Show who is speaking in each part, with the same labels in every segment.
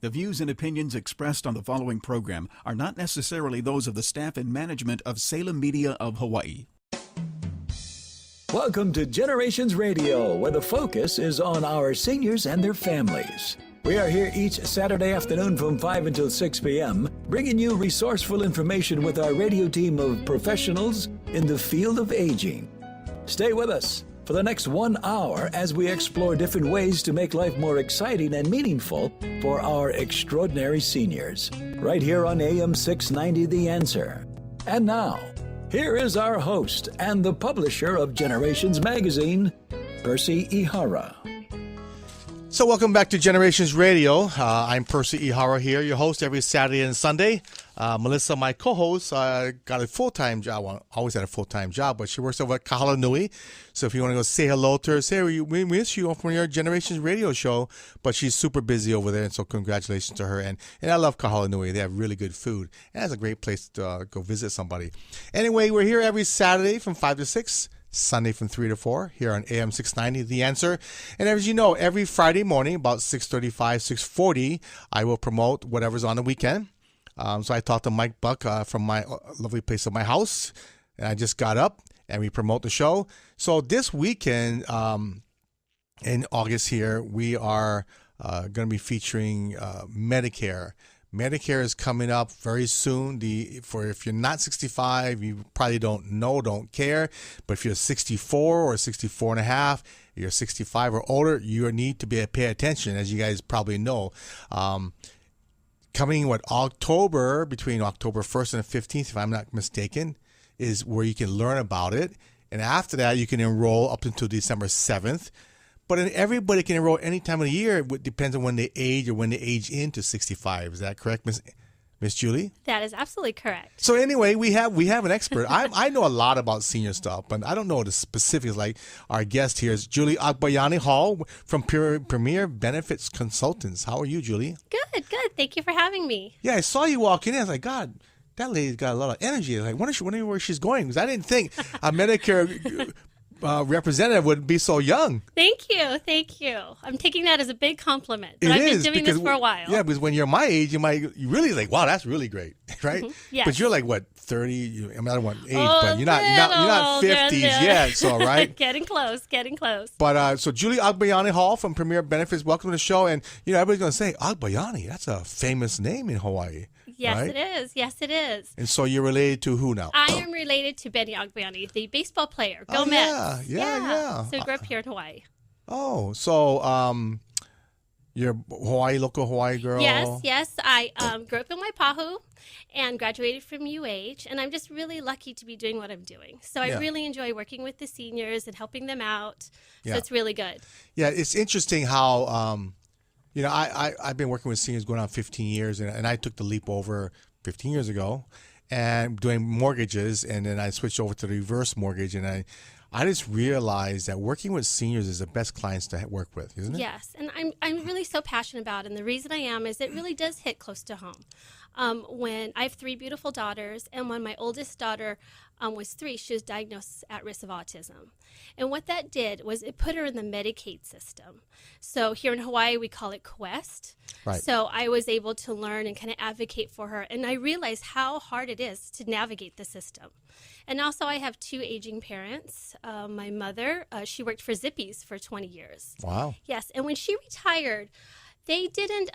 Speaker 1: The views and opinions expressed on the following program are not necessarily those of the staff and management of Salem Media of Hawaii.
Speaker 2: Welcome to Generations Radio, where the focus is on our seniors and their families. We are here each Saturday afternoon from 5 until 6 p.m., bringing you resourceful information with our radio team of professionals in the field of aging. Stay with us for the next 1 hour as we explore different ways to make life more exciting and meaningful for our extraordinary seniors. Right here on AM 690, The Answer. And now, here is our host and the publisher of Generations Magazine, Percy Ihara.
Speaker 3: So welcome back to Generations Radio. I'm Percy Ihara here, your host every Saturday and Sunday. Melissa, my co-host, got a full-time job. Well, always had a full-time job, but she works over at Kahala Nui. So if you want to go say hello to her, say we miss you from your Generations Radio show. But she's super busy over there, and so congratulations to her. And I love Kahala Nui. They have really good food. And that's a great place to go visit somebody. Anyway, we're here every Saturday from 5 to 6. Sunday from 3 to 4 here on AM 690, The Answer. And as you know, every Friday morning about 6:35, 6:40, I will promote whatever's on the weekend. So I talked to Mike Buck from my lovely place of my house, and I just got up and we promote the show. So this weekend in August here, we are going to be featuring Medicare. Medicare is coming up very soon. If you're not 65, you probably don't care. But if you're 64 or 64 and a half, you're 65 or older, you need to pay attention, as you guys probably know. Coming October, between October 1st and the 15th, if I'm not mistaken, is where you can learn about it. And after that, you can enroll up until December 7th. But everybody can enroll any time of the year. It depends on when they age or when they age into 65. Is that correct, Miss Julie?
Speaker 4: That is absolutely correct.
Speaker 3: So anyway, we have an expert. I know a lot about senior stuff, but I don't know the specifics. Like our guest here is Julie Agbayani Hall from Premier Benefits Consultants. How are you, Julie?
Speaker 4: Good. Thank you for having me.
Speaker 3: Yeah, I saw you walking in. I was like, God, that lady's got a lot of energy. I was like, wonder where she's going, because I didn't think a Medicare representative would be so young.
Speaker 4: Thank you. I'm taking that as a big compliment. But I've been doing this for a while.
Speaker 3: Yeah, because when you're my age, you really like, wow, that's really great, right?
Speaker 4: Mm-hmm. Yes.
Speaker 3: But you're like what, 30? I don't want age, but you're not 50s yet, so right?
Speaker 4: Getting close.
Speaker 3: But so Julie Agbayani Hall from Premier Benefits, welcome to the show. And everybody's gonna say Agbayani, that's a famous name in Hawaii.
Speaker 4: Yes,
Speaker 3: right?
Speaker 4: it is. Yes, it is.
Speaker 3: And so you're related to who now?
Speaker 4: I am related to Benny Agbayani, the baseball player. Go Mets.
Speaker 3: Yeah.
Speaker 4: So we grew up here in Hawaii.
Speaker 3: Oh, so you're local Hawaii girl?
Speaker 4: Yes. I grew up in Waipahu and graduated from UH, and I'm just really lucky to be doing what I'm doing. So I really enjoy working with the seniors and helping them out. So it's really good. Yeah,
Speaker 3: it's interesting how I've been working with seniors going on 15 years, and I took the leap over 15 years ago and doing mortgages, and then I switched over to the reverse mortgage, and I just realized that working with seniors is the best clients to work with, isn't it?
Speaker 4: Yes, and I'm really so passionate about it, and the reason I am is it really does hit close to home. When I have 3 beautiful daughters, and when my oldest daughter was 3, she was diagnosed at risk of autism. And what that did was it put her in the Medicaid system. So here in Hawaii, we call it Quest.
Speaker 3: Right.
Speaker 4: So I was able to learn and kind of advocate for her. And I realized how hard it is to navigate the system. And also I have 2 aging parents. My mother, she worked for Zippies for 20 years.
Speaker 3: Wow.
Speaker 4: Yes. And when she retired, they didn't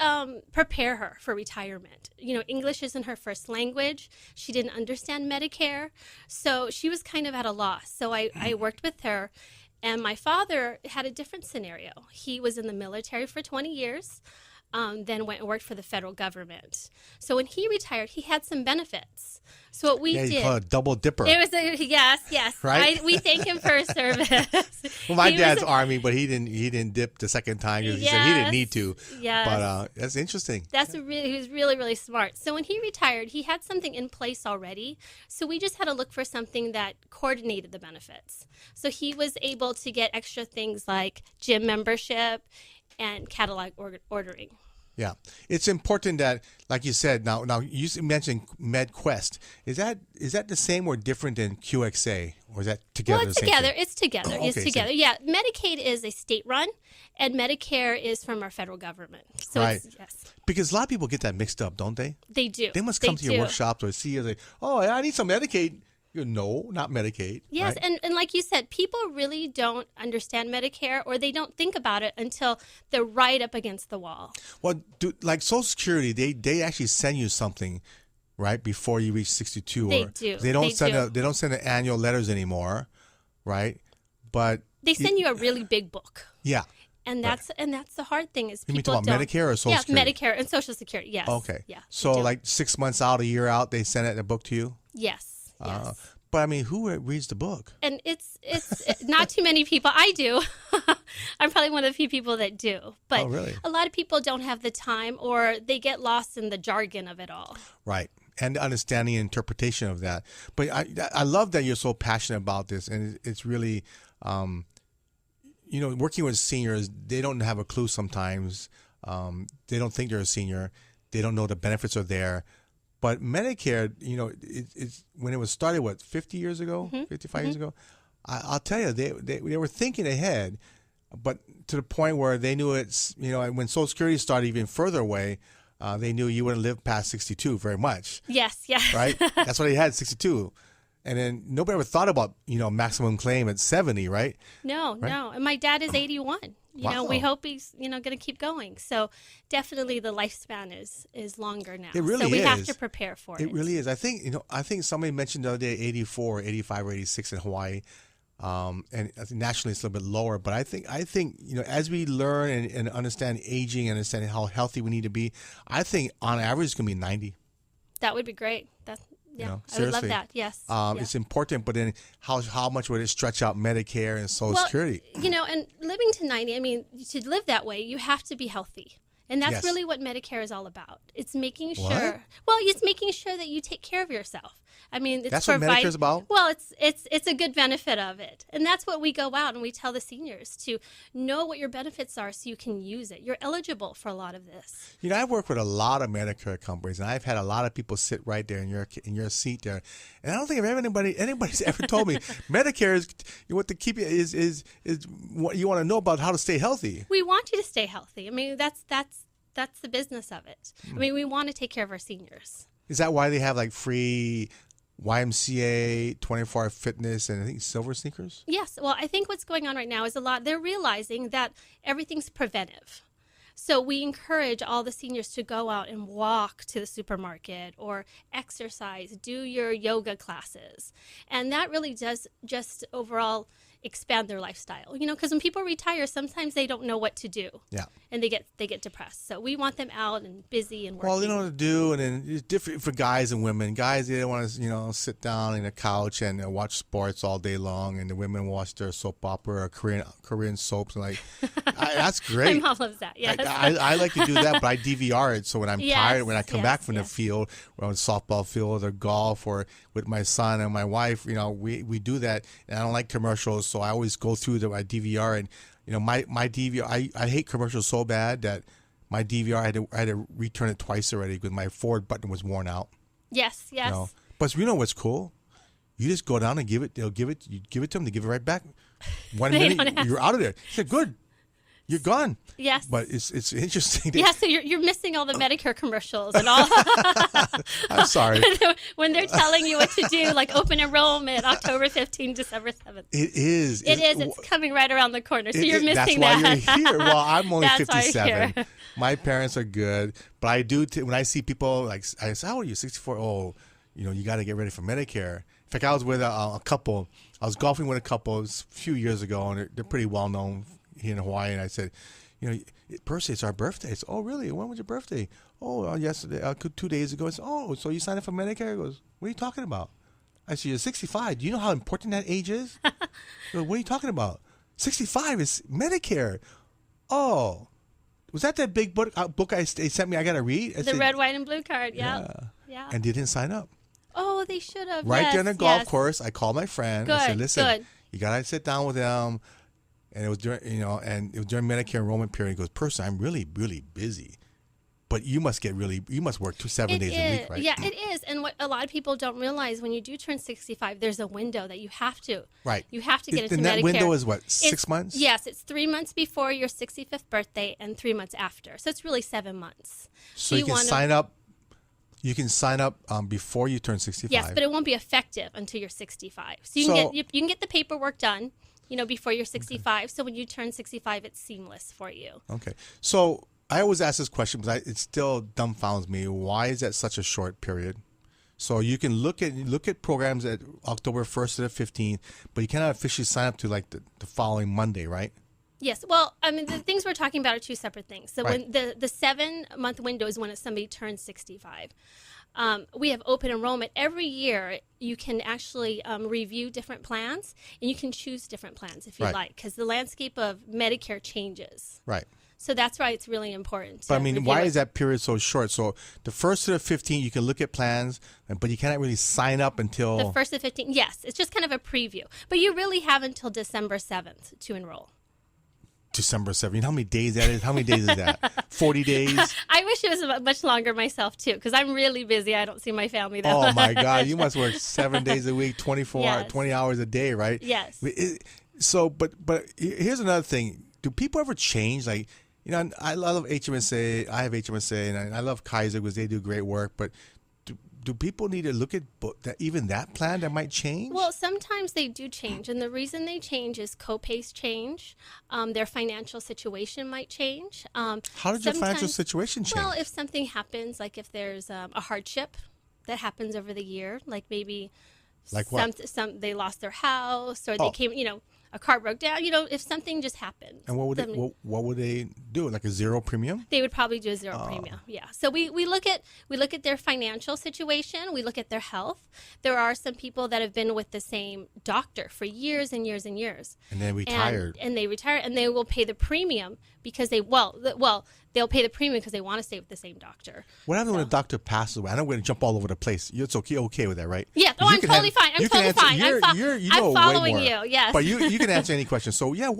Speaker 4: prepare her for retirement. English isn't her first language. She didn't understand Medicare. So she was kind of at a loss. So I worked with her. And my father had a different scenario. He was in the military for 20 years, then went and worked for the federal government. So when he retired, he had some benefits. So what we did,
Speaker 3: you call it a double dipper.
Speaker 4: It was yes,
Speaker 3: right.
Speaker 4: We thank him for his service.
Speaker 3: Well, my dad's Army, but he didn't dip the second time because he said he didn't need to.
Speaker 4: Yes.
Speaker 3: But that's interesting.
Speaker 4: He was really, really smart. So when he retired, he had something in place already. So we just had to look for something that coordinated the benefits. So he was able to get extra things like gym membership and catalog ordering.
Speaker 3: Yeah, it's important that, like you said, now you mentioned MedQuest. Is that the same or different than QXA, or is that together?
Speaker 4: Well, it's
Speaker 3: the same
Speaker 4: together.
Speaker 3: thing?
Speaker 4: It's together.
Speaker 3: Oh,
Speaker 4: It's
Speaker 3: okay,
Speaker 4: together.
Speaker 3: same.
Speaker 4: Yeah, Medicaid is a state run, and Medicare is from our federal government. So
Speaker 3: Right.
Speaker 4: yes,
Speaker 3: Because a lot of people get that mixed up, don't they?
Speaker 4: they do.
Speaker 3: They must come to your
Speaker 4: do.
Speaker 3: workshops or see you like, oh, I need some Medicaid. You go, no, not Medicaid.
Speaker 4: Yes,
Speaker 3: right?
Speaker 4: and like you said, people really don't understand Medicare, or they don't think about it until they're right up against the wall.
Speaker 3: Well, like Social Security, they actually send you something, right, before you reach 62.
Speaker 4: They
Speaker 3: or
Speaker 4: do.
Speaker 3: They don't
Speaker 4: They
Speaker 3: send
Speaker 4: do.
Speaker 3: they don't send the annual letters anymore, right? But
Speaker 4: They send you a really big book.
Speaker 3: yeah.
Speaker 4: And that's the hard thing is
Speaker 3: You mean
Speaker 4: people
Speaker 3: talking about
Speaker 4: don't.
Speaker 3: Medicare or Social
Speaker 4: yeah,
Speaker 3: Security?
Speaker 4: Medicare and Social Security. Yes.
Speaker 3: Okay.
Speaker 4: Yeah.
Speaker 3: So
Speaker 4: they do.
Speaker 3: like 6 months out, a year out, they send it in a book to you.
Speaker 4: Yes. Yes.
Speaker 3: But I mean, who reads the book?
Speaker 4: And it's not too many people. I do. I'm probably one of the few people that do. But
Speaker 3: Oh, really?
Speaker 4: a lot of people don't have the time, or they get lost in the jargon of it all.
Speaker 3: Right. And the understanding and interpretation of that. But I love that you're so passionate about this. And it's really, working with seniors, they don't have a clue sometimes. They don't think they're a senior. They don't know the benefits are there. But Medicare, it's when it was started, 50 years ago, 55 years ago? I'll tell you, they were thinking ahead, but to the point where they knew it's, when Social Security started even further away, they knew you wouldn't live past 62 very much. Yes,
Speaker 4: yeah.
Speaker 3: Right? That's what they had, 62. And then nobody ever thought about, maximum claim at 70, right?
Speaker 4: No. And my dad is 81. We hope he's, going to keep going. So definitely the lifespan is longer now.
Speaker 3: It really
Speaker 4: so we have
Speaker 3: is.
Speaker 4: to prepare for it.
Speaker 3: It really is. I think somebody mentioned the other day 84, 85, or 86 in Hawaii. And I think nationally it's a little bit lower, but I think as we learn and understand aging and understand how healthy we need to be, I think on average it's going to be 90.
Speaker 4: That would be great. I would love
Speaker 3: seriously.
Speaker 4: that. Yes.
Speaker 3: It's important, but then how much would it stretch out Medicare and Social Security?
Speaker 4: And living to 90, I mean, to live that way, you have to be healthy. And that's
Speaker 3: Yes.
Speaker 4: really what Medicare is all about. It's making
Speaker 3: What?
Speaker 4: sure. Well, it's making sure that you take care of yourself. I mean, it's
Speaker 3: That's what Medicare's about?
Speaker 4: Well, it's a good benefit of it, and that's what we go out and we tell the seniors to know what your benefits are so you can use it. You're eligible for a lot of this.
Speaker 3: I've worked with a lot of Medicare companies, and I've had a lot of people sit right there in your seat there, and I don't think anybody's ever told me Medicare is what to keep you is what you want to know about how to stay healthy.
Speaker 4: We want you to stay healthy. I mean, that's the business of it. I mean, we want to take care of our seniors.
Speaker 3: Is that why they have like free YMCA, 24-hour fitness, and I think silver sneakers?
Speaker 4: Yes. Well, I think what's going on right now is they're realizing that everything's preventive. So we encourage all the seniors to go out and walk to the supermarket or exercise, do your yoga classes. And that really does just overall expand their lifestyle. Because when people retire, sometimes they don't know what to do.
Speaker 3: Yeah.
Speaker 4: And they get depressed. So we want them out and busy and working.
Speaker 3: Well, they know what to do, and then it's different for guys and women. Guys, they don't want to, sit down in a couch and watch sports all day long, and the women watch their soap opera or Korean soaps. And that's great.
Speaker 4: My mom loves that. Yes.
Speaker 3: I like to do that, but I DVR it. So when I'm
Speaker 4: Yes,
Speaker 3: tired, when I come back from the
Speaker 4: yes.
Speaker 3: field, or on softball field or golf, or with my son and my wife, we do that. And I don't like commercials, so I always go through my DVR and. My DVR, I hate commercials so bad that my DVR, I had to return it twice already because my forward button was worn out.
Speaker 4: Yes.
Speaker 3: But what's cool? You just go down and you give it to them, they give it right back. 1
Speaker 4: They
Speaker 3: minute,
Speaker 4: don't ask.
Speaker 3: you're out of there. He said, good. You're gone.
Speaker 4: Yes.
Speaker 3: But it's interesting.
Speaker 4: Yeah, so you're missing all the Medicare commercials and all.
Speaker 3: I'm sorry.
Speaker 4: When they're telling you what to do, like open enrollment October 15th, December 7th.
Speaker 3: It is.
Speaker 4: It's coming right around the corner, so you're missing
Speaker 3: that's
Speaker 4: that.
Speaker 3: why you're here. Well, I'm only
Speaker 4: That's why you're
Speaker 3: 57.
Speaker 4: here.
Speaker 3: My parents are good, but I do when I see people like I say, how old are you? 64. Oh, you got to get ready for Medicare. In fact, I was with a couple. I was golfing with a couple a few years ago, and they're pretty well known here in Hawaii. And I said, Percy, it's our birthday. It's, oh, really? When was your birthday? Oh, yesterday, 2 days ago. It's, oh, so you signed up for Medicare? He goes, what are you talking about? I said, you're 65. Do you know how important that age is? He goes, what are you talking about? 65 is Medicare. Oh, was that big book they sent me I got to read? I
Speaker 4: The
Speaker 3: said,
Speaker 4: red, white, and blue card. Yeah.
Speaker 3: And they didn't sign up.
Speaker 4: Oh, they should have.
Speaker 3: Right
Speaker 4: yes,
Speaker 3: there on the golf
Speaker 4: yes.
Speaker 3: course, I called my friend. I said,
Speaker 4: Good,
Speaker 3: listen,
Speaker 4: good.
Speaker 3: you got to sit down with them. And it was during, and it was during Medicare enrollment period. He goes, Percy, I'm really, really busy. But you must work 7 days a week, right?
Speaker 4: Yeah, it is. And what a lot of people don't realize, when you do turn 65, there's a window that you have to.
Speaker 3: Right.
Speaker 4: You have to get into Medicare.
Speaker 3: And that window is what, 6 months?
Speaker 4: Yes, it's 3 months before your 65th birthday and 3 months after. So it's really 7 months.
Speaker 3: So you can sign up. You can sign up before you turn 65.
Speaker 4: Yes, but it won't be effective until you're 65. So you can get the paperwork done, before you're 65. Okay. So when you turn 65, it's seamless for you.
Speaker 3: Okay. So I always ask this question because it still dumbfounds me. Why is that such a short period? So you can look at programs at October 1st to the 15th, but you cannot officially sign up to like the following Monday, right?
Speaker 4: Yes. Well, I mean, the things we're talking about are two separate things. So
Speaker 3: right.
Speaker 4: when the 7-month window is when somebody turns 65. We have open enrollment. Every year you can actually review different plans, and you can choose different plans if you
Speaker 3: right.
Speaker 4: like, because the landscape of Medicare changes.
Speaker 3: Right.
Speaker 4: So that's why it's really important.
Speaker 3: But I mean, why is that period so short? So the 1st to the 15th, you can look at plans, but you cannot really sign up until...
Speaker 4: The 1st to the 15th, yes. It's just kind of a preview. But you really have until December 7th to enroll.
Speaker 3: December 7th. You know how many days that is? How many days is that? 40 days?
Speaker 4: I wish it was much longer myself, too, because I'm really busy. I don't see my family that much.
Speaker 3: Oh, my God. You must work 7 days a week, 20 hours a day, right?
Speaker 4: Yes.
Speaker 3: But here's another thing. Do people ever change? Like, I love HMSA. I have HMSA, and I love Kaiser because they do great work. But do people need to look at even that plan that might change?
Speaker 4: Well, sometimes they do change. And the reason they change is co-pays change. Their financial situation might change.
Speaker 3: How did your financial situation change?
Speaker 4: Well, if something happens, like if there's a hardship that happens over the year, like maybe they lost their house or they came, a car broke down, if something just happened.
Speaker 3: And what would they do? Like a zero premium?
Speaker 4: They would probably do a zero premium. Yeah. So we look at their financial situation, we look at their health. There are some people that have been with the same doctor for years and years and years.
Speaker 3: And they retired.
Speaker 4: And they retire, and they will pay the premium because they'll pay the premium because they want to stay with the same doctor.
Speaker 3: What happens when a doctor passes away? I know we're going to jump all over the place. It's okay with that, right?
Speaker 4: Yeah. Oh, I'm totally fine. I'm totally fine. I'm following you. Yes.
Speaker 3: But you can answer any question. So yeah,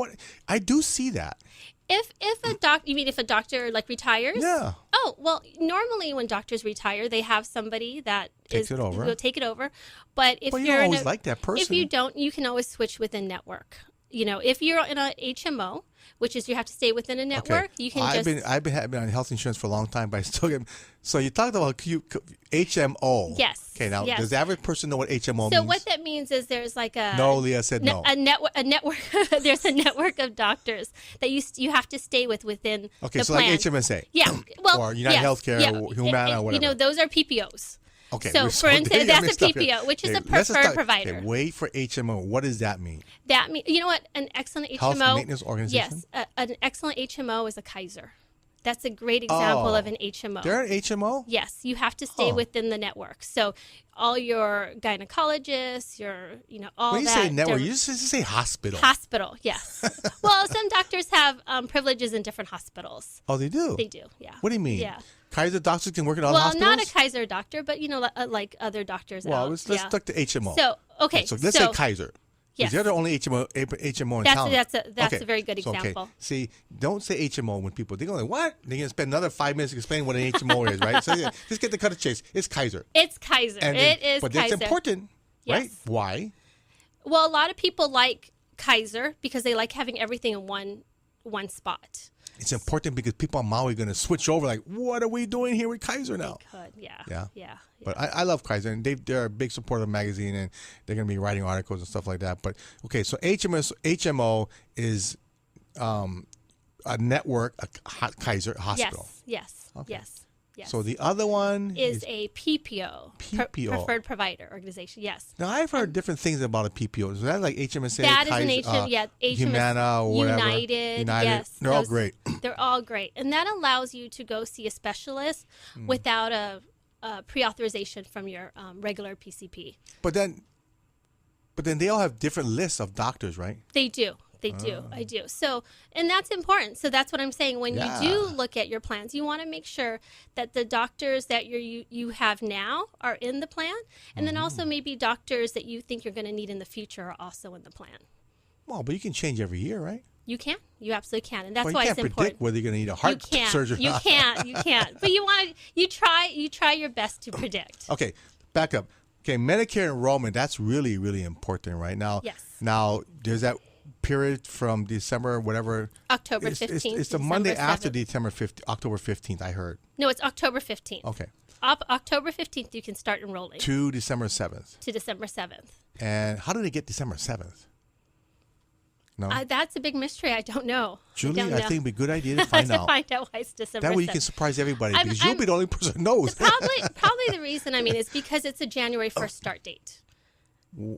Speaker 3: I do see that.
Speaker 4: If a doctor like retires?
Speaker 3: Yeah.
Speaker 4: Oh, well, normally when doctors retire, they have somebody that will take it over. But if
Speaker 3: you
Speaker 4: you're
Speaker 3: don't always like that person.
Speaker 4: If you don't, you can always switch within network. If you're in a HMO, which is you have to stay within a network, you can
Speaker 3: I've been on health insurance for a long time, but I still get. So you talked about HMO.
Speaker 4: Yes.
Speaker 3: Okay. Now, does the average person know what HMO means?
Speaker 4: So what that means is there's like a
Speaker 3: no. Leah said no.
Speaker 4: A network. There's a network of doctors that you have to stay within.
Speaker 3: Okay,
Speaker 4: the
Speaker 3: so
Speaker 4: plan.
Speaker 3: like HMSA.
Speaker 4: Yeah. Well,
Speaker 3: or United Healthcare, Humana, or whatever.
Speaker 4: Those are PPOs.
Speaker 3: Okay.
Speaker 4: So, for instance, that's a PPO, which is a preferred provider.
Speaker 3: Okay, wait for HMO. What does that mean?
Speaker 4: That means, you know what? An excellent HMO.
Speaker 3: Health Maintenance Organization?
Speaker 4: Yes. An excellent HMO is a Kaiser. That's a great example of an HMO.
Speaker 3: They're an HMO?
Speaker 4: Yes. You have to stay within the network. So all your gynecologists, all that.
Speaker 3: When you say network, you just say hospital.
Speaker 4: Hospital, yes. Well, some doctors have privileges in different hospitals.
Speaker 3: Oh, they do?
Speaker 4: They do, yeah.
Speaker 3: What do you mean?
Speaker 4: Yeah.
Speaker 3: Kaiser doctors can work in all hospitals?
Speaker 4: Well, not a Kaiser doctor, but, like other doctors out.
Speaker 3: Well, let's stick to HMO.
Speaker 4: So, okay.
Speaker 3: So let's say Kaiser.
Speaker 4: Yes.
Speaker 3: They're the only HMO in town.
Speaker 4: That's a very good example.
Speaker 3: Okay. See, don't say HMO when people, they go like, what? They're going to spend another 5 minutes explaining what an HMO is, right? So just get the cut of chase. It's Kaiser.
Speaker 4: It's Kaiser.
Speaker 3: But that's important, right?
Speaker 4: Yes.
Speaker 3: Why?
Speaker 4: Well, a lot of people like Kaiser because they like having everything in one spot.
Speaker 3: It's important because people on Maui are going to switch over. Like, what are we doing here with Kaiser now?
Speaker 4: They could, yeah.
Speaker 3: But I love Kaiser, and they're a big supporter of the magazine, and they're going to be writing articles and stuff like that. But okay, so HMO is a network, a Kaiser hospital.
Speaker 4: Yes.
Speaker 3: Okay.
Speaker 4: Yes.
Speaker 3: So the other one
Speaker 4: is a PPO, preferred provider organization. Yes.
Speaker 3: Now I've heard different things about a PPO. Is that like HMSA,
Speaker 4: that
Speaker 3: Kaiser,
Speaker 4: is an HMO,
Speaker 3: Humana, or whatever?
Speaker 4: United. Yes,
Speaker 3: they're all great.
Speaker 4: They're all great, and that allows you to go see a specialist without a pre-authorization from your regular PCP.
Speaker 3: But then they all have different lists of doctors, right?
Speaker 4: They do. I do. So, and that's important. So that's what I'm saying. When you do look at your plans, you want to make sure that the doctors that you have now are in the plan, and then also maybe doctors that you think you're going to need in the future are also in the plan.
Speaker 3: Well, but you can change every year, right?
Speaker 4: You can. You absolutely can, and that's
Speaker 3: Well,
Speaker 4: why
Speaker 3: you
Speaker 4: it's
Speaker 3: can't
Speaker 4: important.
Speaker 3: predict whether you're going to need a heart surgery.
Speaker 4: You can't. You can't. But you try your best to predict.
Speaker 3: Okay, back up. Okay, Medicare enrollment, that's really, really important right now.
Speaker 4: Yes.
Speaker 3: Now, there's that period from December, whatever.
Speaker 4: October 15th.
Speaker 3: It's the Monday after
Speaker 4: 7th.
Speaker 3: October 15th, I heard.
Speaker 4: No, it's October 15th.
Speaker 3: Okay.
Speaker 4: October 15th, you can start enrolling.
Speaker 3: To December 7th.
Speaker 4: To December 7th.
Speaker 3: And how do they get December 7th? No?
Speaker 4: That's a big mystery. I don't know.
Speaker 3: Julie, I think it'd be a good idea to
Speaker 4: to
Speaker 3: find out.
Speaker 4: find out why it's December
Speaker 3: That way
Speaker 4: 7th.
Speaker 3: you can surprise everybody
Speaker 4: I'm-
Speaker 3: because you'll be the only person who knows.
Speaker 4: Probably the reason, is because it's a January 1st start date.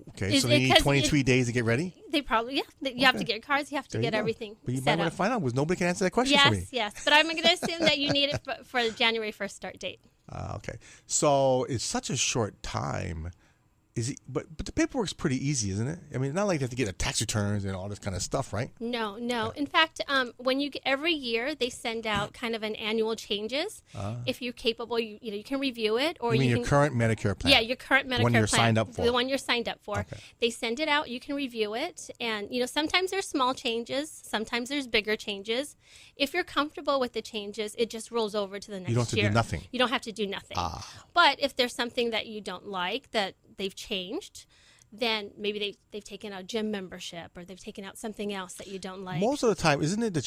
Speaker 3: Okay, so they need 23 days to get ready?
Speaker 4: They probably, You have to get your cards. You have to
Speaker 3: There you
Speaker 4: get
Speaker 3: go.
Speaker 4: everything
Speaker 3: But you
Speaker 4: set
Speaker 3: might want
Speaker 4: up.
Speaker 3: to find out because nobody can answer that question for me.
Speaker 4: Yes. But I'm going to assume that you need it for the January 1st start date.
Speaker 3: Okay. So it's such a short time. But the paperwork's pretty easy, isn't it? I mean, not like they have to get a tax returns and all this kind of stuff, right?
Speaker 4: No. In fact, every year they send out kind of an annual changes. If you're capable, you can review it, or
Speaker 3: You mean
Speaker 4: you
Speaker 3: your
Speaker 4: can,
Speaker 3: current Medicare plan?
Speaker 4: Yeah, your current Medicare
Speaker 3: one you're
Speaker 4: plan,
Speaker 3: signed up for.
Speaker 4: the one you're signed up for.
Speaker 3: Okay.
Speaker 4: They send it out. You can review it, and sometimes there's small changes, sometimes there's bigger changes. If you're comfortable with the changes, it just rolls over to the next year.
Speaker 3: You don't have to do nothing.
Speaker 4: You don't have to do nothing. But if there's something that you don't like that they've changed, then maybe they've taken out gym membership, or they've taken out something else that you don't like.
Speaker 3: Most of the time, isn't it the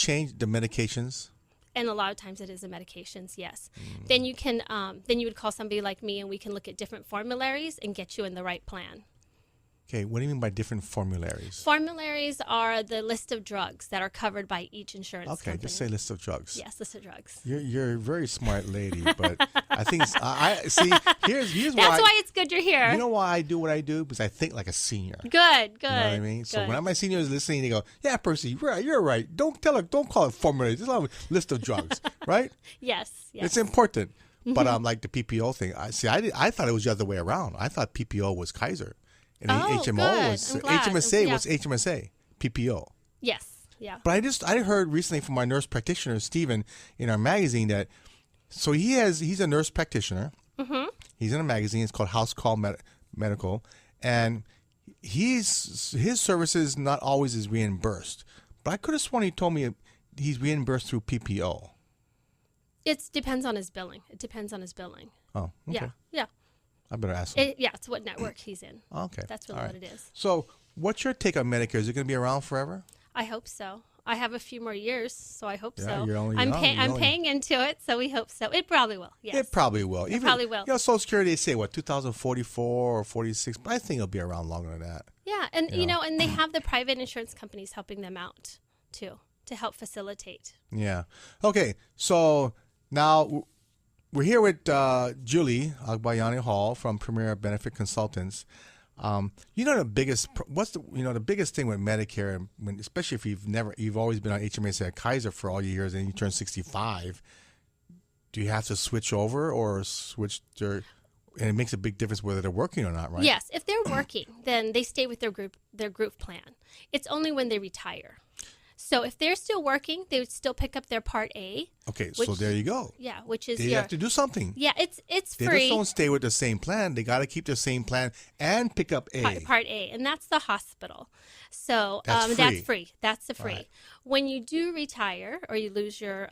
Speaker 3: medications?
Speaker 4: And a lot of times it is the medications, yes. Then you can, then you would call somebody like me, and we can look at different formularies and get you in the right plan.
Speaker 3: Okay, what do you mean by different formularies?
Speaker 4: Formularies are the list of drugs that are covered by each insurance company.
Speaker 3: Okay, just say list of drugs.
Speaker 4: Yes, list of drugs.
Speaker 3: You're a very smart lady, but I think here's
Speaker 4: That's why it's good you're here.
Speaker 3: You know why I do what I do? Because I think like a senior.
Speaker 4: Good.
Speaker 3: You know what I mean? So
Speaker 4: good.
Speaker 3: when my senior is listening, they go, "Yeah, Percy, you're right. Don't call it formularies. Just a list of drugs, right?"
Speaker 4: Yes.
Speaker 3: It's important. But like the PPO thing, I thought it was the other way around. I thought PPO was Kaiser. And HMO
Speaker 4: good.
Speaker 3: was
Speaker 4: I'm glad.
Speaker 3: HMSA
Speaker 4: Yeah.
Speaker 3: was HMSA, PPO.
Speaker 4: Yes. Yeah.
Speaker 3: But I heard recently from my nurse practitioner, Stephen, in our magazine that, so he's a nurse practitioner. Mm-hmm. He's in a magazine. It's called House Call Medical. And his services not always is reimbursed. But I could have sworn he told me he's reimbursed through PPO.
Speaker 4: It depends on his billing.
Speaker 3: Oh, okay.
Speaker 4: Yeah.
Speaker 3: I better ask him.
Speaker 4: It's what network he's in.
Speaker 3: Okay.
Speaker 4: That's really
Speaker 3: All right.
Speaker 4: what it is.
Speaker 3: So what's your take on Medicare? Is it going to be around forever?
Speaker 4: I hope so. I have a few more years, so I hope
Speaker 3: Yeah,
Speaker 4: so.
Speaker 3: you're only
Speaker 4: I'm
Speaker 3: young.
Speaker 4: I'm paying into it, so we hope so. It probably will. Yes.
Speaker 3: It probably will.
Speaker 4: Probably will.
Speaker 3: Social Security, they say, 2044 or 46, but I think it'll be around longer than that.
Speaker 4: Yeah, and and they have the private insurance companies helping them out too to help facilitate.
Speaker 3: Yeah. Okay, so now we're here with Julie Agbayani Hall from Medicare Benefit Consultants. The biggest thing with Medicare, especially if you've always been on HMSA at Kaiser for all your years and you turn 65, do you have to switch over or switch and it makes a big difference whether they're working or not, right?
Speaker 4: Yes, if they're working, then they stay with their group plan. It's only when they retire. So if they're still working, they would still pick up their Part A.
Speaker 3: Okay, so there you go.
Speaker 4: Yeah, which is
Speaker 3: They have to do something.
Speaker 4: Yeah, it's
Speaker 3: They
Speaker 4: free.
Speaker 3: just don't stay with the same plan. They got to keep the same plan and pick up A.
Speaker 4: Part A, and that's the hospital. So
Speaker 3: That's
Speaker 4: that's
Speaker 3: free.
Speaker 4: free. That's the free.
Speaker 3: Right.
Speaker 4: When you do retire or you lose your,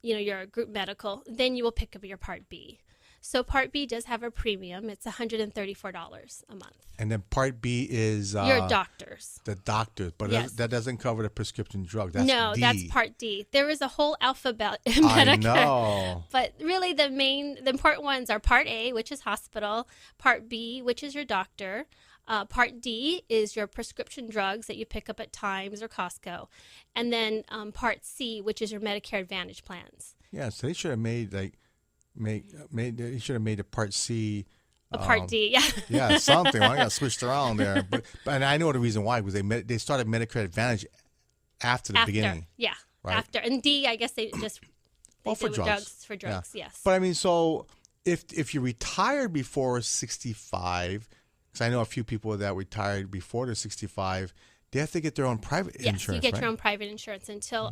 Speaker 4: your group medical, then you will pick up your Part B. So Part B does have a premium. It's $134 a month.
Speaker 3: And then Part B is
Speaker 4: Your doctors.
Speaker 3: the doctors, but
Speaker 4: Yes.
Speaker 3: that doesn't cover the prescription drug. That's
Speaker 4: No,
Speaker 3: D.
Speaker 4: that's Part D. There is a whole alphabet in
Speaker 3: I
Speaker 4: Medicare.
Speaker 3: know.
Speaker 4: But really the important ones are Part A, which is hospital, Part B, which is your doctor, Part D is your prescription drugs that you pick up at Times or Costco, and then Part C, which is your Medicare Advantage plans.
Speaker 3: Yeah, so they should have made they should have made a Part C.
Speaker 4: A Part D, yeah.
Speaker 3: Yeah, something. I got switched around there, but and I know the reason why because they started Medicare Advantage after the beginning.
Speaker 4: Yeah,
Speaker 3: right?
Speaker 4: after. And D, I guess they just
Speaker 3: Well, for
Speaker 4: did with
Speaker 3: drugs.
Speaker 4: For drugs,
Speaker 3: Yeah.
Speaker 4: yes.
Speaker 3: But I mean, so if you retired before 65, because I know a few people that retired before they're 65, they have to get their own private insurance,
Speaker 4: Yes, you get
Speaker 3: right?
Speaker 4: your own private insurance until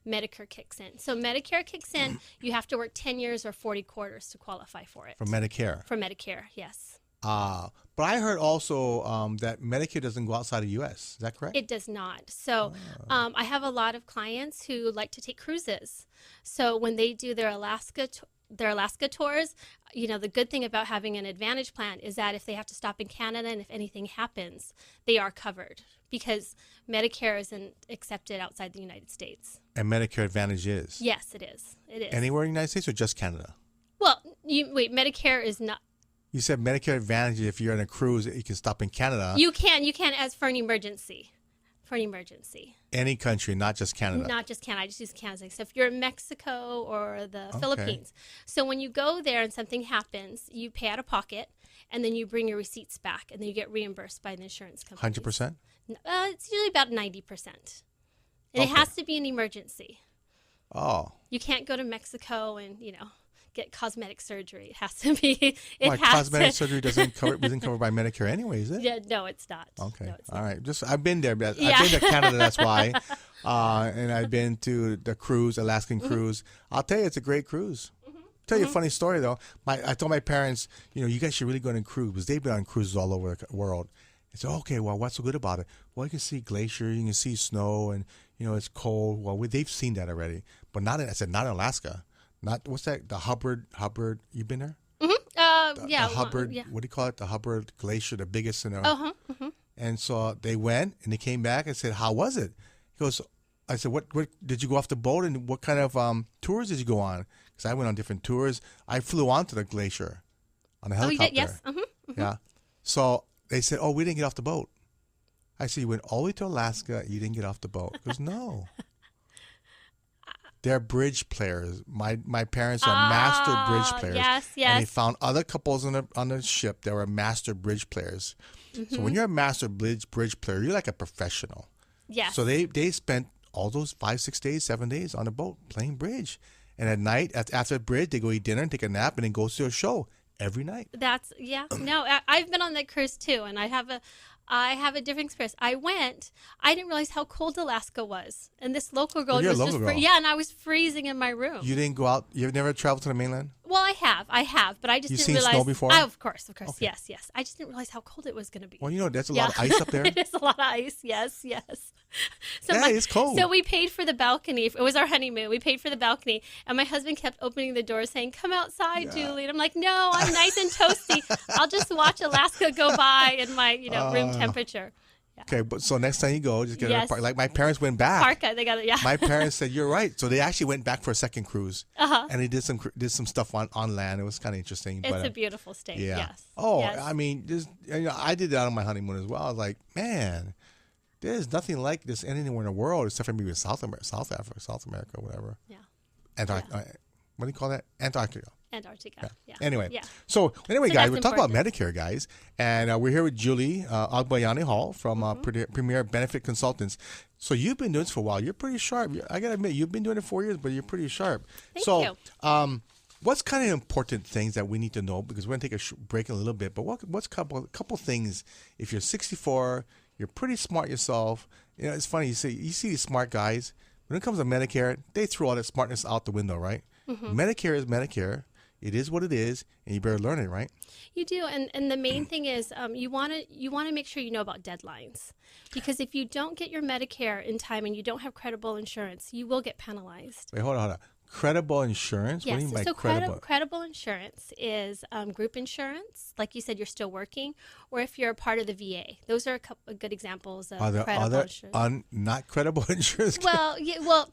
Speaker 4: Medicare kicks in. So Medicare kicks in, you have to work 10 years or 40 quarters to qualify for it.
Speaker 3: For Medicare.
Speaker 4: For Medicare, yes.
Speaker 3: But I heard also that Medicare doesn't go outside the U.S. Is that correct?
Speaker 4: It does not. So I have a lot of clients who like to take cruises. So when they do their Alaska tours, the good thing about having an Advantage plan is that if they have to stop in Canada and if anything happens, they are covered because Medicare isn't accepted outside the United States.
Speaker 3: And Medicare Advantage is?
Speaker 4: Yes, it is. It is.
Speaker 3: Anywhere in the United States or just Canada?
Speaker 4: Well, Medicare is not.
Speaker 3: You said Medicare Advantage, if you're on a cruise, you can stop in Canada.
Speaker 4: You can as for an emergency. For an emergency.
Speaker 3: Any country, not just Canada.
Speaker 4: Not just Canada. I just use Canada. So if you're in Mexico or the Philippines. So when you go there and something happens, you pay out of pocket and then you bring your receipts back and then you get reimbursed by the insurance company.
Speaker 3: 100%?
Speaker 4: It's usually about 90%. And it has to be an emergency.
Speaker 3: Oh.
Speaker 4: You can't go to Mexico and, get cosmetic surgery. It has to be.
Speaker 3: Cosmetic surgery isn't covered by Medicare anyway, is it?
Speaker 4: Yeah, no, it's not.
Speaker 3: Okay,
Speaker 4: no, it's
Speaker 3: all
Speaker 4: not.
Speaker 3: right. I've been there. I've been to Canada. That's why, and I've been to the cruise, Alaskan cruise. I'll tell you, it's a great cruise. Tell you a funny story though. I told my parents, you guys should really go on a cruise because they've been on cruises all over the world. They said, okay, well, what's so good about it? Well, you can see glacier, you can see snow, and it's cold. Well, they've seen that already, but not in Alaska. Not what's that? The Hubbard. You been there?
Speaker 4: Mm-hmm.
Speaker 3: The Hubbard. Yeah. What do you call it? The Hubbard Glacier, the biggest in the.
Speaker 4: Mm-hmm.
Speaker 3: And so they went and they came back and said, "How was it?" He goes, "I said, what did you go off the boat and what kind of tours did you go on?" Because I went on different tours. I flew onto the glacier on a helicopter.
Speaker 4: Oh, you did? Yes. Mm-hmm.
Speaker 3: Yeah. So they said, "Oh, we didn't get off the boat." I said, "You went all the way to Alaska. You didn't get off the boat." He goes, "No." They're bridge players. My parents are master bridge players.
Speaker 4: Yes.
Speaker 3: And they found other couples on the ship that were master bridge players. Mm-hmm. So when you're a master bridge player, you're like a professional.
Speaker 4: Yes.
Speaker 3: So they spent all those 5, 6 days, 7 days on the boat playing bridge. And at night, after the bridge, they go eat dinner and take a nap and then go to a show every night.
Speaker 4: No, I've been on that cruise too, and I have a different experience. I didn't realize how cold Alaska was. And this local girl
Speaker 3: you're
Speaker 4: was
Speaker 3: a local girl.
Speaker 4: and I was freezing in my room.
Speaker 3: You didn't go out? You've never traveled to the mainland?
Speaker 4: Well, I have, but I just
Speaker 3: You've
Speaker 4: didn't realize.
Speaker 3: You've seen snow before?
Speaker 4: Oh, of course.
Speaker 3: Okay.
Speaker 4: Yes. I just didn't realize how cold it was going to be.
Speaker 3: Well, there's a lot of ice up there.
Speaker 4: It is a lot of ice, yes. So
Speaker 3: it's cold.
Speaker 4: So we paid for the balcony. It was our honeymoon. We paid for the balcony, and my husband kept opening the door saying, "Come outside, Julie." And I'm like, "No, I'm nice and toasty. I'll just watch Alaska go by in my, room temperature." Yeah.
Speaker 3: Okay, but so next time you go, just get a parka. Like my parents went back.
Speaker 4: Parka, they got it. Yeah.
Speaker 3: My parents said, "You're right." So they actually went back for a second cruise, and they did some stuff on land. It was kind of interesting.
Speaker 4: It's a beautiful state.
Speaker 3: Yeah.
Speaker 4: Yes.
Speaker 3: Oh,
Speaker 4: yes.
Speaker 3: I mean, I did that on my honeymoon as well. I was like, man, there's nothing like this anywhere in the world except for maybe South Africa, South America, whatever.
Speaker 4: Yeah.
Speaker 3: What do you call that? Antarctica.
Speaker 4: Yeah.
Speaker 3: Anyway,
Speaker 4: yeah.
Speaker 3: so guys, we're talking about
Speaker 4: important.
Speaker 3: Medicare, guys, and we're here with Julie Agbayani Hall from Premier Benefit Consultants. So you've been doing this for a while. You're pretty sharp. I gotta admit, you've been doing it 4 years, but you're pretty sharp.
Speaker 4: Thank
Speaker 3: you. What's kind of important things that we need to know? Because we're gonna take a break in a little bit. But what's a couple things? If you're 64, you're pretty smart yourself. It's funny. You see these smart guys. When it comes to Medicare, they throw all that smartness out the window, right? Mm-hmm. Medicare is Medicare. It is what it is, and you better learn it, right?
Speaker 4: You do, and the main thing is you want to make sure you know about deadlines, because if you don't get your Medicare in time and you don't have credible insurance, you will get penalized.
Speaker 3: Wait, hold on. Credible insurance?
Speaker 4: Yes.
Speaker 3: What do you mean by
Speaker 4: credible? Credible insurance is group insurance, like you said, you're still working, or if you're a part of the VA. Those are a couple of good examples of credible insurance.
Speaker 3: Not credible insurance?
Speaker 4: Well,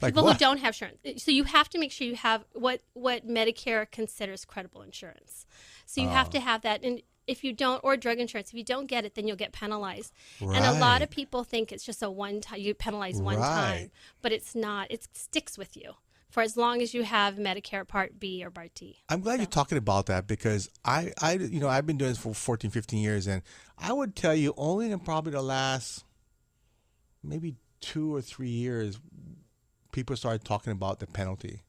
Speaker 3: like
Speaker 4: people
Speaker 3: what?
Speaker 4: who don't have insurance. So you have to make sure you have what Medicare considers credible insurance. So you have to have that. And if you don't, or drug insurance, if you don't get it, then you'll get penalized.
Speaker 3: Right.
Speaker 4: And a lot of people think it's just a one time, you penalize one time, but it's not. It sticks with you for as long as you have Medicare Part B or Part D.
Speaker 3: I'm glad you're talking about that, because I've been doing this for 14, 15 years, and I would tell you only in probably the last maybe 2 or 3 years, people started talking about the penalty.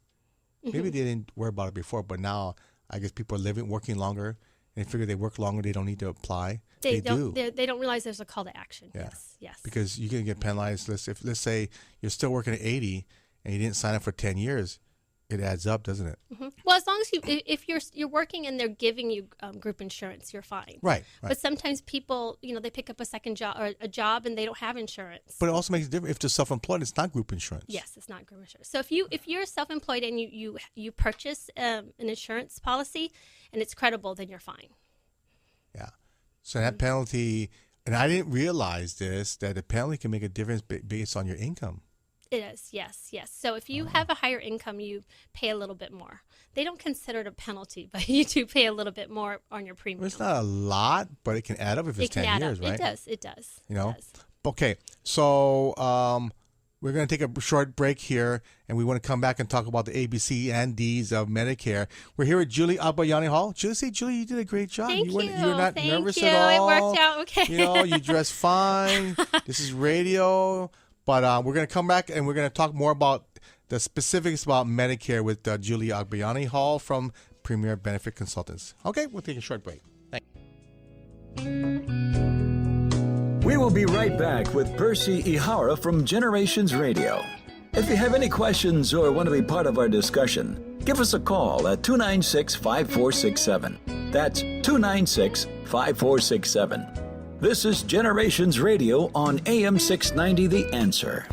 Speaker 3: Mm-hmm. Maybe they didn't worry about it before, but now I guess people are working longer, and they figure they work longer, they don't need to apply. They do.
Speaker 4: They don't realize there's a call to action.
Speaker 3: Yeah.
Speaker 4: Yes.
Speaker 3: Because you can get penalized. Let's say you're still working at 80 and you didn't sign up for 10 years. it adds up, doesn't it?
Speaker 4: Well, as long as if you're working and they're giving you group insurance, you're fine.
Speaker 3: Right.
Speaker 4: But sometimes people, they pick up a second job or a job and they don't have insurance.
Speaker 3: But it also makes a difference if they're self-employed. It's not group insurance.
Speaker 4: Yes, it's not group insurance. So if you're self-employed and you purchase an insurance policy and it's credible, then you're fine.
Speaker 3: Yeah. So that penalty, and I didn't realize this, that the penalty can make a difference based on your income.
Speaker 4: It is, yes. So if you have a higher income, you pay a little bit more. They don't consider it a penalty, but you do pay a little bit more on your premium.
Speaker 3: Well, it's not a lot, but it can add up if it's 10 years, right?
Speaker 4: It does.
Speaker 3: You know? Okay, so we're going to take a short break here, and we want to come back and talk about the ABC and Ds of Medicare. We're here with Julie Agbayani Hall. Julie, you did a great job.
Speaker 4: Thank you.
Speaker 3: You're not nervous
Speaker 4: you.
Speaker 3: at all.
Speaker 4: It worked out okay.
Speaker 3: You dress fine. This is radio. But we're going to come back and we're going to talk more about the specifics about Medicare with Julie Agbayani Hall from Premier Benefit Consultants. Okay, we'll take a short break. Thanks.
Speaker 2: We will be right back with Percy Ihara from Generations Radio. If you have any questions or want to be part of our discussion, give us a call at 296-5467. That's 296-5467. This is Generations Radio on AM 690 The Answer.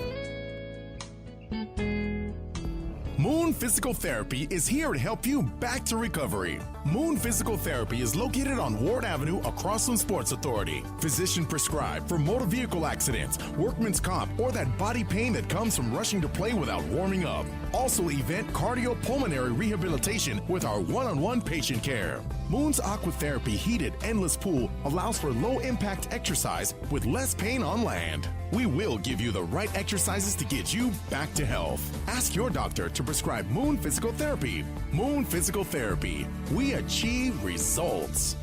Speaker 5: Moon Physical Therapy is here to help you back to recovery. Moon Physical Therapy is located on Ward Avenue across from Sports Authority. Physician prescribed for motor vehicle accidents, workman's comp, or that body pain that comes from rushing to play without warming up. Also event cardiopulmonary rehabilitation with our one-on-one patient care. Moon's Aquatherapy heated endless pool allows for low-impact exercise with less pain on land. We will give you the right exercises to get you back to health. Ask your doctor to prescribe Moon Physical Therapy. Moon Physical Therapy. We achieve results.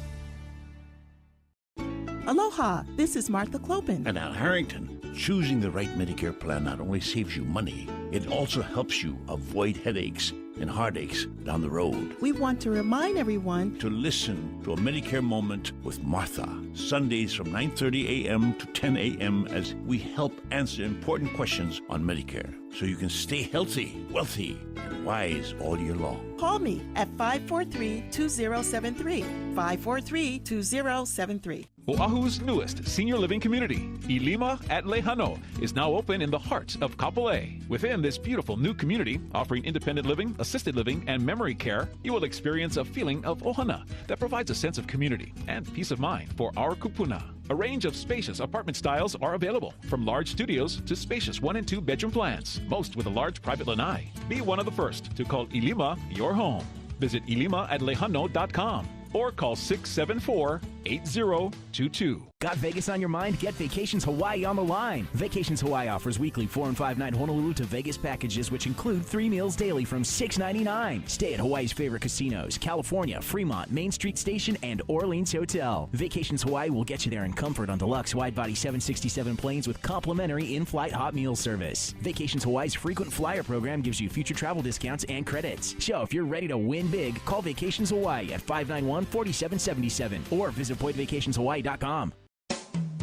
Speaker 6: Aloha, this is Martha Clopin.
Speaker 7: And Al Harrington. Choosing the right Medicare plan not only saves you money, it also helps you avoid headaches and heartaches down the road.
Speaker 6: We want to remind everyone
Speaker 7: to listen to a Medicare Moment with Martha, Sundays from 9:30 a.m. to 10 a.m. as we help answer important questions on Medicare so you can stay healthy, wealthy, and wise all year long.
Speaker 6: Call me at 543-2073, 543-2073.
Speaker 8: Oahu's newest senior living community, Ilima at Lejano, is now open in the heart of Kapolei. Within this beautiful new community, offering independent living, assisted living, and memory care, you will experience a feeling of ohana that provides a sense of community and peace of mind for our kupuna. A range of spacious apartment styles are available, from large studios to spacious 1 and 2 bedroom plans, most with a large private lanai. Be one of the first to call Ilima your home. Visit ilimaAtLejano.com or call 674-8022.
Speaker 9: Got Vegas on your mind? Get Vacations Hawaii on the line. Vacations Hawaii offers weekly 4 and 5 night Honolulu to Vegas packages, which include 3 meals daily from $6.99. Stay at Hawaii's favorite casinos: California, Fremont, Main Street Station, and Orleans Hotel. Vacations Hawaii will get you there in comfort on deluxe wide-body 767 planes with complimentary in-flight hot meal service. Vacations Hawaii's frequent flyer program gives you future travel discounts and credits. So if you're ready to win big, call Vacations Hawaii at 591-4777 or visit PointVacationsHawaii.com.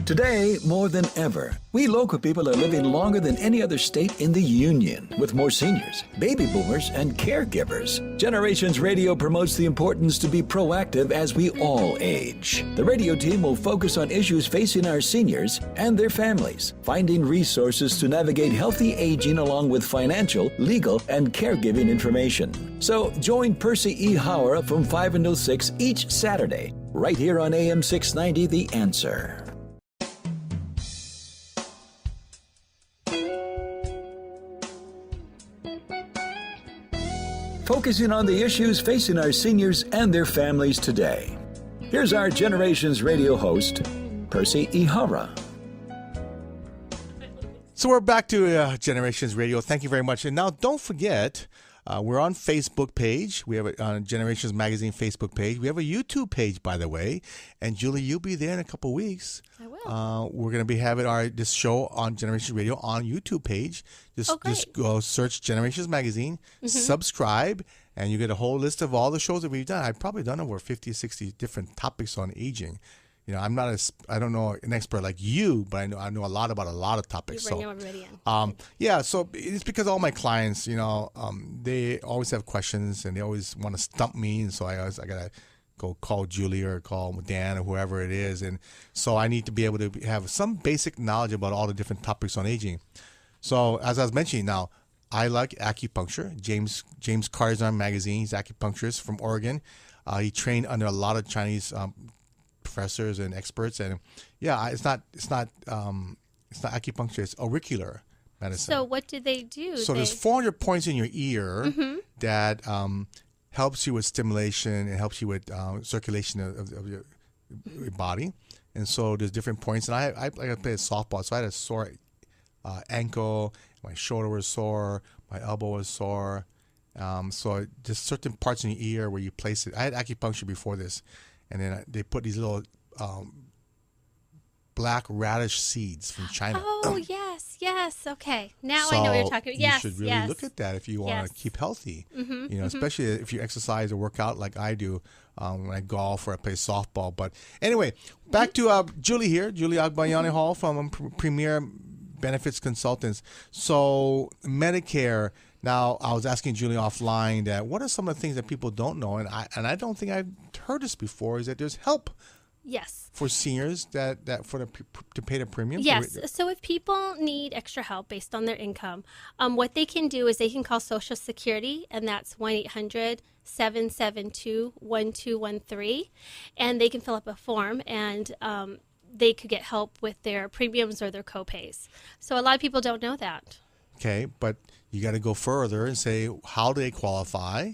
Speaker 2: Today, more than ever, we local people are living longer than any other state in the Union, with more seniors, baby boomers, and caregivers. Generations Radio promotes the importance to be proactive as we all age. The radio team will focus on issues facing our seniors and their families, finding resources to navigate healthy aging along with financial, legal, and caregiving information. So join Percy Ihara from 5 until 6 each Saturday, right here on AM 690 The Answer. Focusing on the issues facing our seniors and their families today. Here's our Generations Radio host, Percy Ihara.
Speaker 3: So we're back to Generations Radio. Thank you very much. And now don't forget, we're on Facebook page. We have a Generations Magazine Facebook page. We have a YouTube page, by the way. And Julie, you'll be there in a couple weeks.
Speaker 4: I will.
Speaker 3: We're going to be having this show on Generations Radio on YouTube page. Just go search Generations Magazine, subscribe, and you get a whole list of all the shows that we've done. I've probably done over 50, 60 different topics on aging. I'm not I don't know an expert like you, but I know a lot about a lot of topics.
Speaker 4: You know already.
Speaker 3: So it's because all my clients, they always have questions and they always want to stump me, and so I gotta go call Julie or call Dan or whoever it is, and so I need to be able to have some basic knowledge about all the different topics on aging. So as I was mentioning, now I like acupuncture. James Carzon magazine, he's acupuncturist from Oregon. He trained under a lot of Chinese professors and experts, and it's not acupuncture, it's auricular medicine.
Speaker 4: So what do they do?
Speaker 3: So there's 400 points in your ear that helps you with stimulation and helps you with circulation of your body. And so there's different points. And I played softball, so I had a sore ankle, my shoulder was sore, my elbow was sore. So just certain parts in your ear where you place it. I had acupuncture before this, and then they put these little black radish seeds from China.
Speaker 4: Oh, yes. Okay. Now I know what you're talking about. Yes,
Speaker 3: you should really look at that if you want to keep healthy. Especially if you exercise or work out like I do when I golf or I play softball. But anyway, back to Julie here, Julie Agbayani Hall from Premier Benefits Consultants. So Medicare. Now, I was asking Julie offline that what are some of the things that people don't know, and I don't think I've heard this before, is that there's help.
Speaker 4: Yes.
Speaker 3: For seniors to pay the premium.
Speaker 4: Yes. So if people need extra help based on their income, what they can do is they can call Social Security, and that's 1-800-772-1213, and they can fill up a form, and they could get help with their premiums or their copays. So a lot of people don't know that.
Speaker 3: Okay, but you got to go further and say, how do they qualify?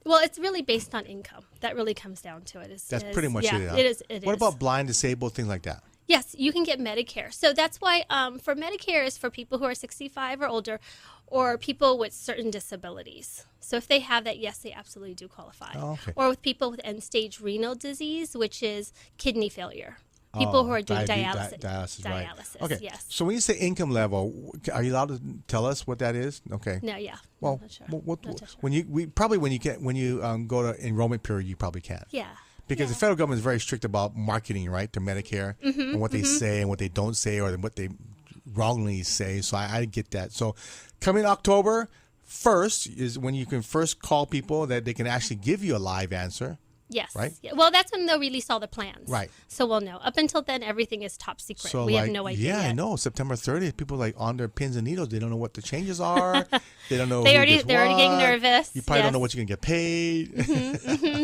Speaker 4: Well, it's really based on income. That really comes down to it.
Speaker 3: That's pretty much it.
Speaker 4: Yeah, it is.
Speaker 3: What about blind, disabled, things like that?
Speaker 4: Yes, you can get Medicare. So that's why for Medicare is for people who are 65 or older or people with certain disabilities. So if they have that, yes, they absolutely do qualify.
Speaker 3: Oh, okay.
Speaker 4: Or with people with end-stage renal disease, which is kidney failure. People who are doing dialysis.
Speaker 3: Right.
Speaker 4: Dialysis,
Speaker 3: okay.
Speaker 4: Yes.
Speaker 3: So when you say income level, are you allowed to tell us what that is? Okay.
Speaker 4: No, yeah.
Speaker 3: Well,
Speaker 4: I'm not sure.
Speaker 3: When you go to enrollment period, you probably can.
Speaker 4: Yeah.
Speaker 3: Because the federal government is very strict about marketing, right, to Medicare and what they say and what they don't say or what they wrongly say. So I get that. So coming October 1st is when you can first call people that they can actually give you a live answer.
Speaker 4: Yes.
Speaker 3: Right?
Speaker 4: Yeah. Well, that's when they'll release all the plans.
Speaker 3: Right.
Speaker 4: So we'll know. Up until then, everything is top secret.
Speaker 3: So
Speaker 4: we have no idea.
Speaker 3: Yeah,
Speaker 4: yet.
Speaker 3: I know. September 30th, people are like on their pins and needles. They don't know what the changes are. They don't know.
Speaker 4: They're already getting nervous.
Speaker 3: You probably don't know what you're gonna get paid.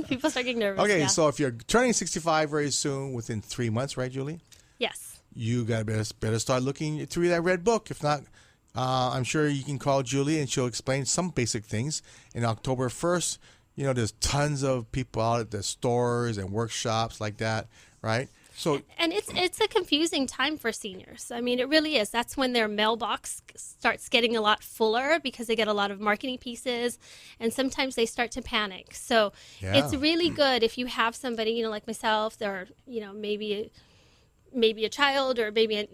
Speaker 4: People start getting nervous.
Speaker 3: Okay,
Speaker 4: yeah.
Speaker 3: so if you're turning 65 very soon, within 3 months, right, Julie?
Speaker 4: Yes.
Speaker 3: You better start looking through that red book. If not, I'm sure you can call Julie and she'll explain some basic things. In October 1st. There's tons of people out at the stores and workshops like that, right? So,
Speaker 4: and it's a confusing time for seniors. I mean, it really is. That's when their mailbox starts getting a lot fuller because they get a lot of marketing pieces, and sometimes they start to panic. So it's really good if you have somebody, like myself, or maybe a child or maybe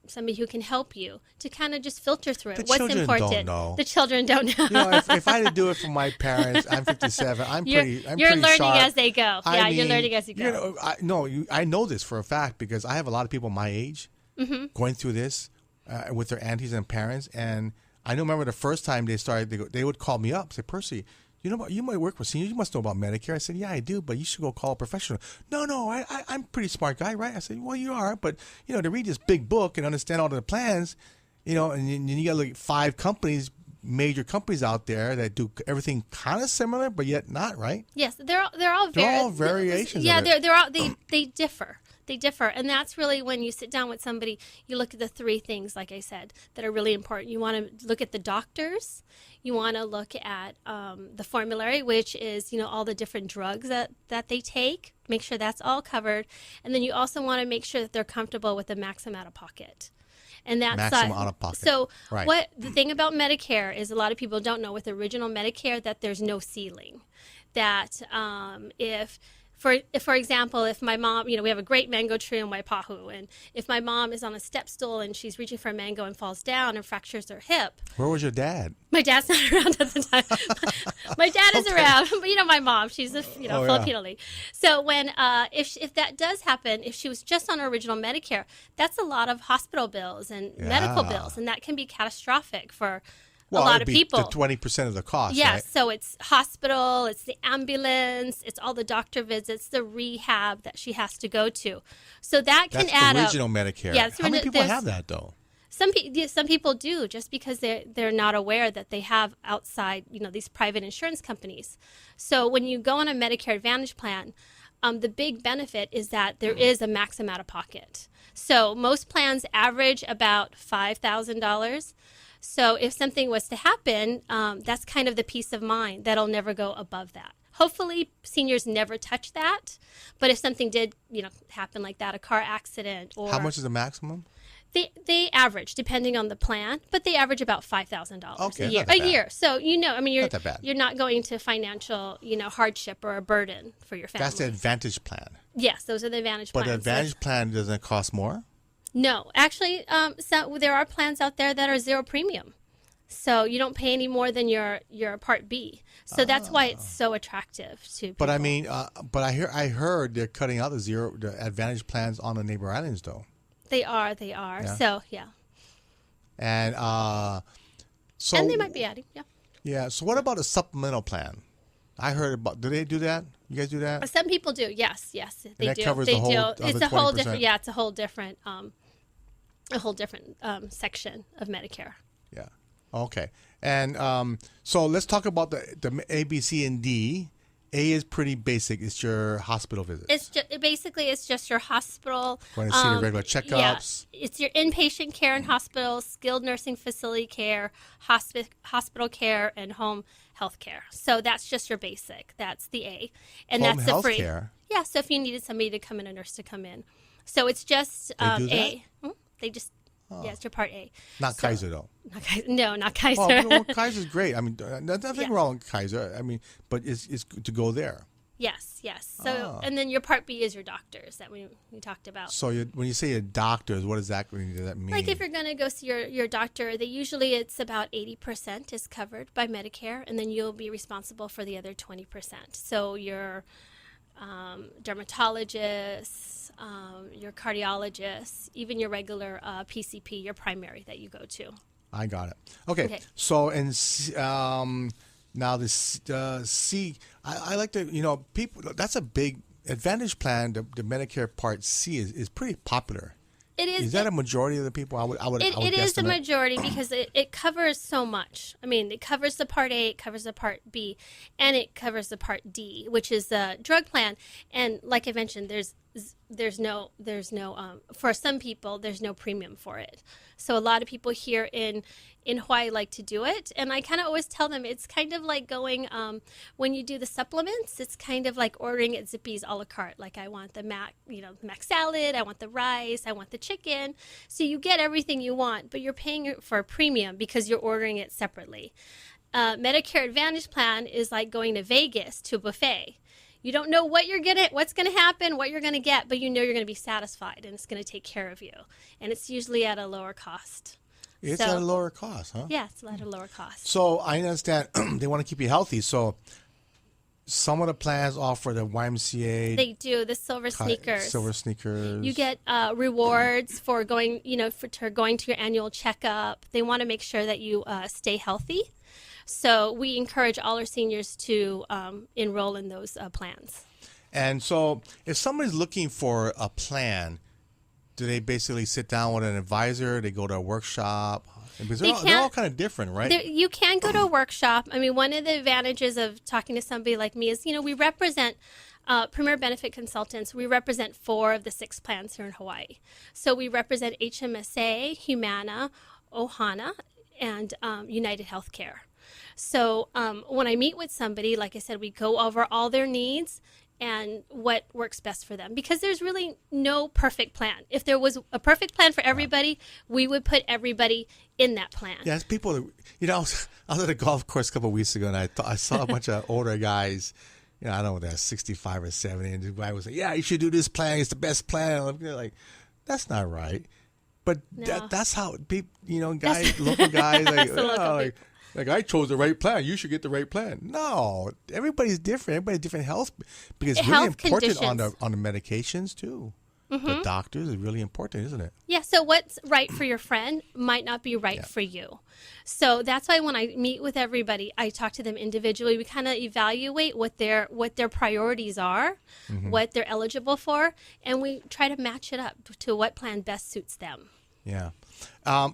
Speaker 4: somebody who can help you to kind of just filter through it. What's important?
Speaker 3: Don't know.
Speaker 4: The children don't know.
Speaker 3: If I had to do it for my parents, I'm 57.
Speaker 4: You're
Speaker 3: pretty
Speaker 4: learning
Speaker 3: sharp.
Speaker 4: as they go. You're learning as you go.
Speaker 3: I know this for a fact because I have a lot of people my age going through this with their aunties and parents, and I remember the first time they started, they would call me up, say, Percy, you might work with seniors. You must know about Medicare. I said, yeah, I do, but you should go call a professional. No, I'm a pretty smart guy, right? I said, well, you are, but, to read this big book and understand all the plans, and you got like 5 major companies out there that do everything kind of similar, but yet not, right?
Speaker 4: Yes, they're all
Speaker 3: variations.
Speaker 4: Yeah,
Speaker 3: of it.
Speaker 4: they differ. They differ, and that's really when you sit down with somebody, you look at the 3 things, like I said, that are really important. You want to look at the doctors, you want to look at the formulary, which is, all the different drugs that they take, make sure that's all covered, and then you also want to make sure that they're comfortable with the maximum out of pocket. And that's
Speaker 3: maximum out of pocket.
Speaker 4: So
Speaker 3: right.
Speaker 4: What the thing about Medicare is a lot of people don't know with original Medicare that there's no ceiling, that if For example, if my mom, we have a great mango tree in Waipahu, and if my mom is on a step stool and she's reaching for a mango and falls down and fractures her hip.
Speaker 3: Where was your dad?
Speaker 4: My dad's not around at the time. My dad is around, but my mom, she's a Filipino lady. So when if that does happen, if she was just on her original Medicare, that's a lot of hospital bills and medical bills, and that can be catastrophic for a lot of people.
Speaker 3: The 20% of the cost.
Speaker 4: Yes,
Speaker 3: right?
Speaker 4: so it's hospital, it's the ambulance, it's all the doctor visits, the rehab that she has to go to. So that can add up.
Speaker 3: That's original Medicare.
Speaker 4: Yeah,
Speaker 3: how many people have that though?
Speaker 4: Some people do, just because they're not aware that they have outside, these private insurance companies. So when you go on a Medicare Advantage plan, the big benefit is that there is a maximum out of pocket. So most plans average about $5,000. So if something was to happen, that's kind of the peace of mind that'll never go above that. Hopefully, seniors never touch that. But if something did, happen like that, a car accident or...
Speaker 3: How much is the maximum?
Speaker 4: They average, depending on the plan, but they average about $5,000 a year.
Speaker 3: Not that bad.
Speaker 4: So, you're
Speaker 3: not that bad.
Speaker 4: You're not going to financial, hardship or a burden for your family.
Speaker 3: That's the Advantage plan.
Speaker 4: Yes, those are the Advantage plans.
Speaker 3: But the Advantage plan doesn't cost more?
Speaker 4: No, actually, so there are plans out there that are zero premium. So you don't pay any more than your Part B. So that's why it's so attractive to people.
Speaker 3: But I mean, I heard they're cutting out the Advantage plans on the neighbor islands, though.
Speaker 4: They are. Yeah. So yeah.
Speaker 3: And
Speaker 4: and they might be adding. Yeah.
Speaker 3: Yeah. So what about a supplemental plan? I heard about. Do they do that? You guys do that?
Speaker 4: Some people do. Yes, they
Speaker 3: and that
Speaker 4: do.
Speaker 3: Covers
Speaker 4: they
Speaker 3: the whole,
Speaker 4: do. It's a
Speaker 3: 20%.
Speaker 4: whole different. Yeah, it's a whole different. Section of Medicare.
Speaker 3: Yeah. Okay. And so let's talk about the A, B, C, and D. A is pretty basic. It's your hospital visits.
Speaker 4: It's just your hospital.
Speaker 3: Going to see the regular checkups.
Speaker 4: Yeah, it's your inpatient care in hospitals, skilled nursing facility care, hospital care, and home health care. So that's just your basic. That's the A, and
Speaker 3: home
Speaker 4: that's the
Speaker 3: health
Speaker 4: free.
Speaker 3: Care?
Speaker 4: Yeah. So if you needed somebody to come in, a nurse to come in. So it's just A. They just. Yeah, it's your Part A.
Speaker 3: Not Kaiser, though.
Speaker 4: Not Kaiser.
Speaker 3: Well, Kaiser's great. I mean, there's nothing wrong with Kaiser. I mean, but it's to go there.
Speaker 4: Yes. So, and then your Part B is your doctors that we talked about.
Speaker 3: So when you say your doctors, what exactly does that mean?
Speaker 4: Like if you're going to go see your doctor, it's about 80% is covered by Medicare, and then you'll be responsible for the other 20%. So your dermatologists, your cardiologists, even your regular PCP, your primary that you go to.
Speaker 3: I got it. Okay. So now the C, I like to, people, that's a big Advantage plan. The Medicare Part C is pretty popular.
Speaker 4: It is.
Speaker 3: Is that a majority of the people? I would
Speaker 4: It is a majority because it covers so much. I mean, it covers the Part A, it covers the Part B, and it covers the Part D, which is the drug plan. And like I mentioned, there's no for some people there's no premium for it. So a lot of people here in Hawaii like to do it, and I kind of always tell them it's kind of like going when you do the supplements. It's kind of like ordering at Zippy's a la carte. Like I want the mac salad, I want the rice, I want the chicken. So you get everything you want, but you're paying for a premium because you're ordering it separately. Medicare Advantage plan is like going to Vegas to a buffet. You don't know what's going to happen, what you're going to get, but you know you're going to be satisfied and it's going to take care of you. And it's usually at a lower cost.
Speaker 3: It's at a lower cost, huh?
Speaker 4: Yeah, it's at a lower cost.
Speaker 3: So I understand they want to keep you healthy. So some of the plans offer the YMCA.
Speaker 4: They do, the silver sneakers.
Speaker 3: Silver sneakers.
Speaker 4: You get rewards for going, for going to your annual checkup. They want to make sure that you stay healthy. So we encourage all our seniors to enroll in those plans. And
Speaker 3: so if somebody's looking for a plan, do they basically sit down with an advisor? They go to a workshop? Because they're all kind of different, right?
Speaker 4: You can go to a workshop. I mean, one of the advantages of talking to somebody like me is, we represent Premier Benefit Consultants. We represent 4 of the 6 plans here in Hawaii. So we represent HMSA, Humana, Ohana, and United Healthcare. So when I meet with somebody, like I said, we go over all their needs and what works best for them, because there's really no perfect plan. If there was a perfect plan for everybody, we would put everybody in that plan.
Speaker 3: Yeah, people, I was at a golf course a couple of weeks ago, and I saw a bunch of older guys I don't know what that's 65 or 70, and the guy was like, "Yeah, you should do this plan. It's the best plan." I'm like, that's not right. But that's how people, local guys, like I chose the right plan. You should get the right plan. No, everybody's different. Everybody's different health, because it's really important on the medications too. The doctors is really important, isn't it?
Speaker 4: Yeah, so what's right for your friend might not be right for you. So that's why when I meet with everybody, I talk to them individually. We kind of evaluate what their priorities are, what they're eligible for, and we try to match it up to what plan best suits them.
Speaker 3: Yeah.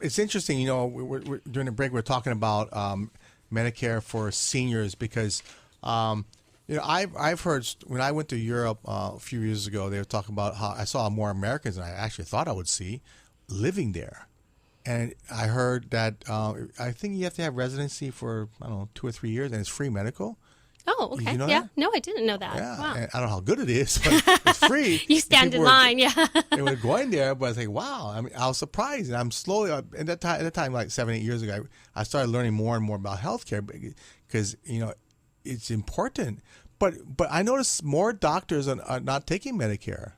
Speaker 3: It's interesting, we're during the break, we're talking about Medicare for seniors because I've heard when I went to Europe a few years ago, they were talking about how I saw more Americans than I actually thought I would see living there. And I heard that I think you have to have residency for, 2 or 3 years, and it's free medical.
Speaker 4: Oh, okay.
Speaker 3: Did you know
Speaker 4: yeah.
Speaker 3: that?
Speaker 4: No, I didn't know that.
Speaker 3: Yeah.
Speaker 4: Wow.
Speaker 3: And I don't know how good it is, but it's free.
Speaker 4: You stand in line, yeah.
Speaker 3: They were going there, but I was like, wow. I mean, I was surprised. And I'm slowly, at that time, like 7, 8 years ago, I started learning more and more about healthcare because, it's important. But I noticed more doctors are not taking Medicare.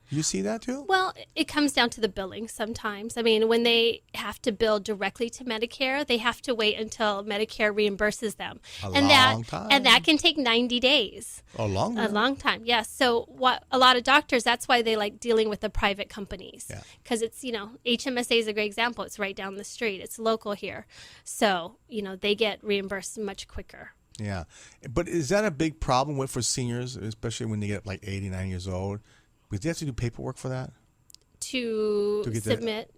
Speaker 3: You see that too?
Speaker 4: Well, it comes down to the billing sometimes. I mean, when they have to bill directly to Medicare, they have to wait until Medicare reimburses them.
Speaker 3: A long time.
Speaker 4: And that can take 90 days.
Speaker 3: A long time.
Speaker 4: A long time, yes. So what a lot of doctors, that's why they like dealing with the private companies. Because it's, HMSA is a great example. It's right down the street. It's local here. So, they get reimbursed much quicker.
Speaker 3: Yeah. But is that a big problem for seniors, especially when they get like 89 years old? Because they have to do paperwork for that?
Speaker 4: To submit?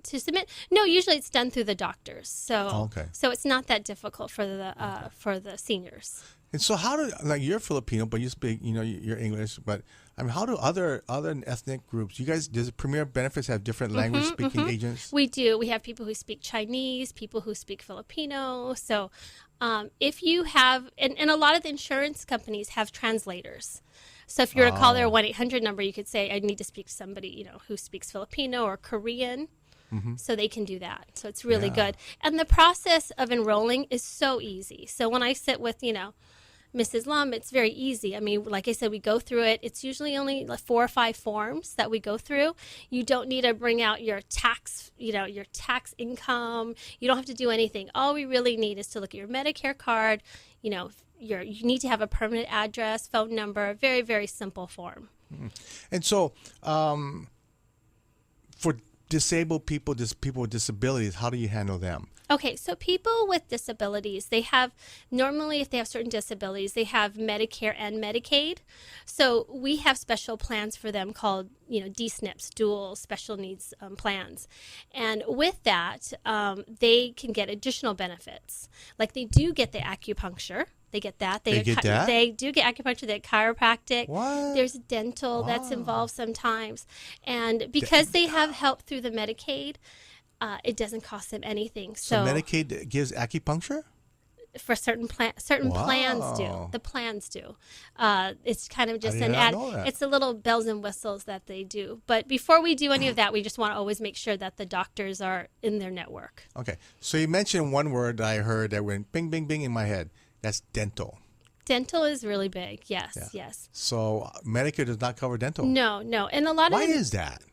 Speaker 4: No, usually it's done through the doctors. So so it's not that difficult for the seniors.
Speaker 3: And so how do, like, you're Filipino, but you speak, you're English, but I mean, how do other ethnic groups, does Premier Benefits have different language speaking agents?
Speaker 4: We do. We have people who speak Chinese, people who speak Filipino. So if you have, and a lot of the insurance companies have translators. So if you were to call their 1-800 number, you could say, I need to speak to somebody, who speaks Filipino or Korean. So they can do that. So it's really good. And the process of enrolling is so easy. So when I sit with, Mrs. Lum, it's very easy. I mean, like I said, we go through it. It's usually only like 4 or 5 forms that we go through. You don't need to bring out your tax, your tax income. You don't have to do anything. All we really need is to look at your Medicare card. You need to have a permanent address, phone number, very, very simple form.
Speaker 3: And so for disabled people, people with disabilities, how do you handle them?
Speaker 4: Okay, so people with disabilities, they have, normally if they have certain disabilities, they have Medicare and Medicaid. So we have special plans for them called, DSNPs, dual special needs plans. And with that, they can get additional benefits. Like they do get the acupuncture. They get that.
Speaker 3: They get that?
Speaker 4: They do get acupuncture. They get chiropractic.
Speaker 3: What?
Speaker 4: There's dental that's involved sometimes. And because they have help through the Medicaid, it doesn't cost them anything.
Speaker 3: So Medicaid gives acupuncture?
Speaker 4: For certain plans do. The plans do. It's kind of just an ad. It's the little bells and whistles that they do. But before we do any of that, we just want to always make sure that the doctors are in their network.
Speaker 3: Okay. So you mentioned one word that I heard that went bing, bing, bing in my head. That's dental.
Speaker 4: Dental is really big. Yes, yes.
Speaker 3: So Medicare does not cover dental?
Speaker 4: No. And a lot of
Speaker 3: Why is that?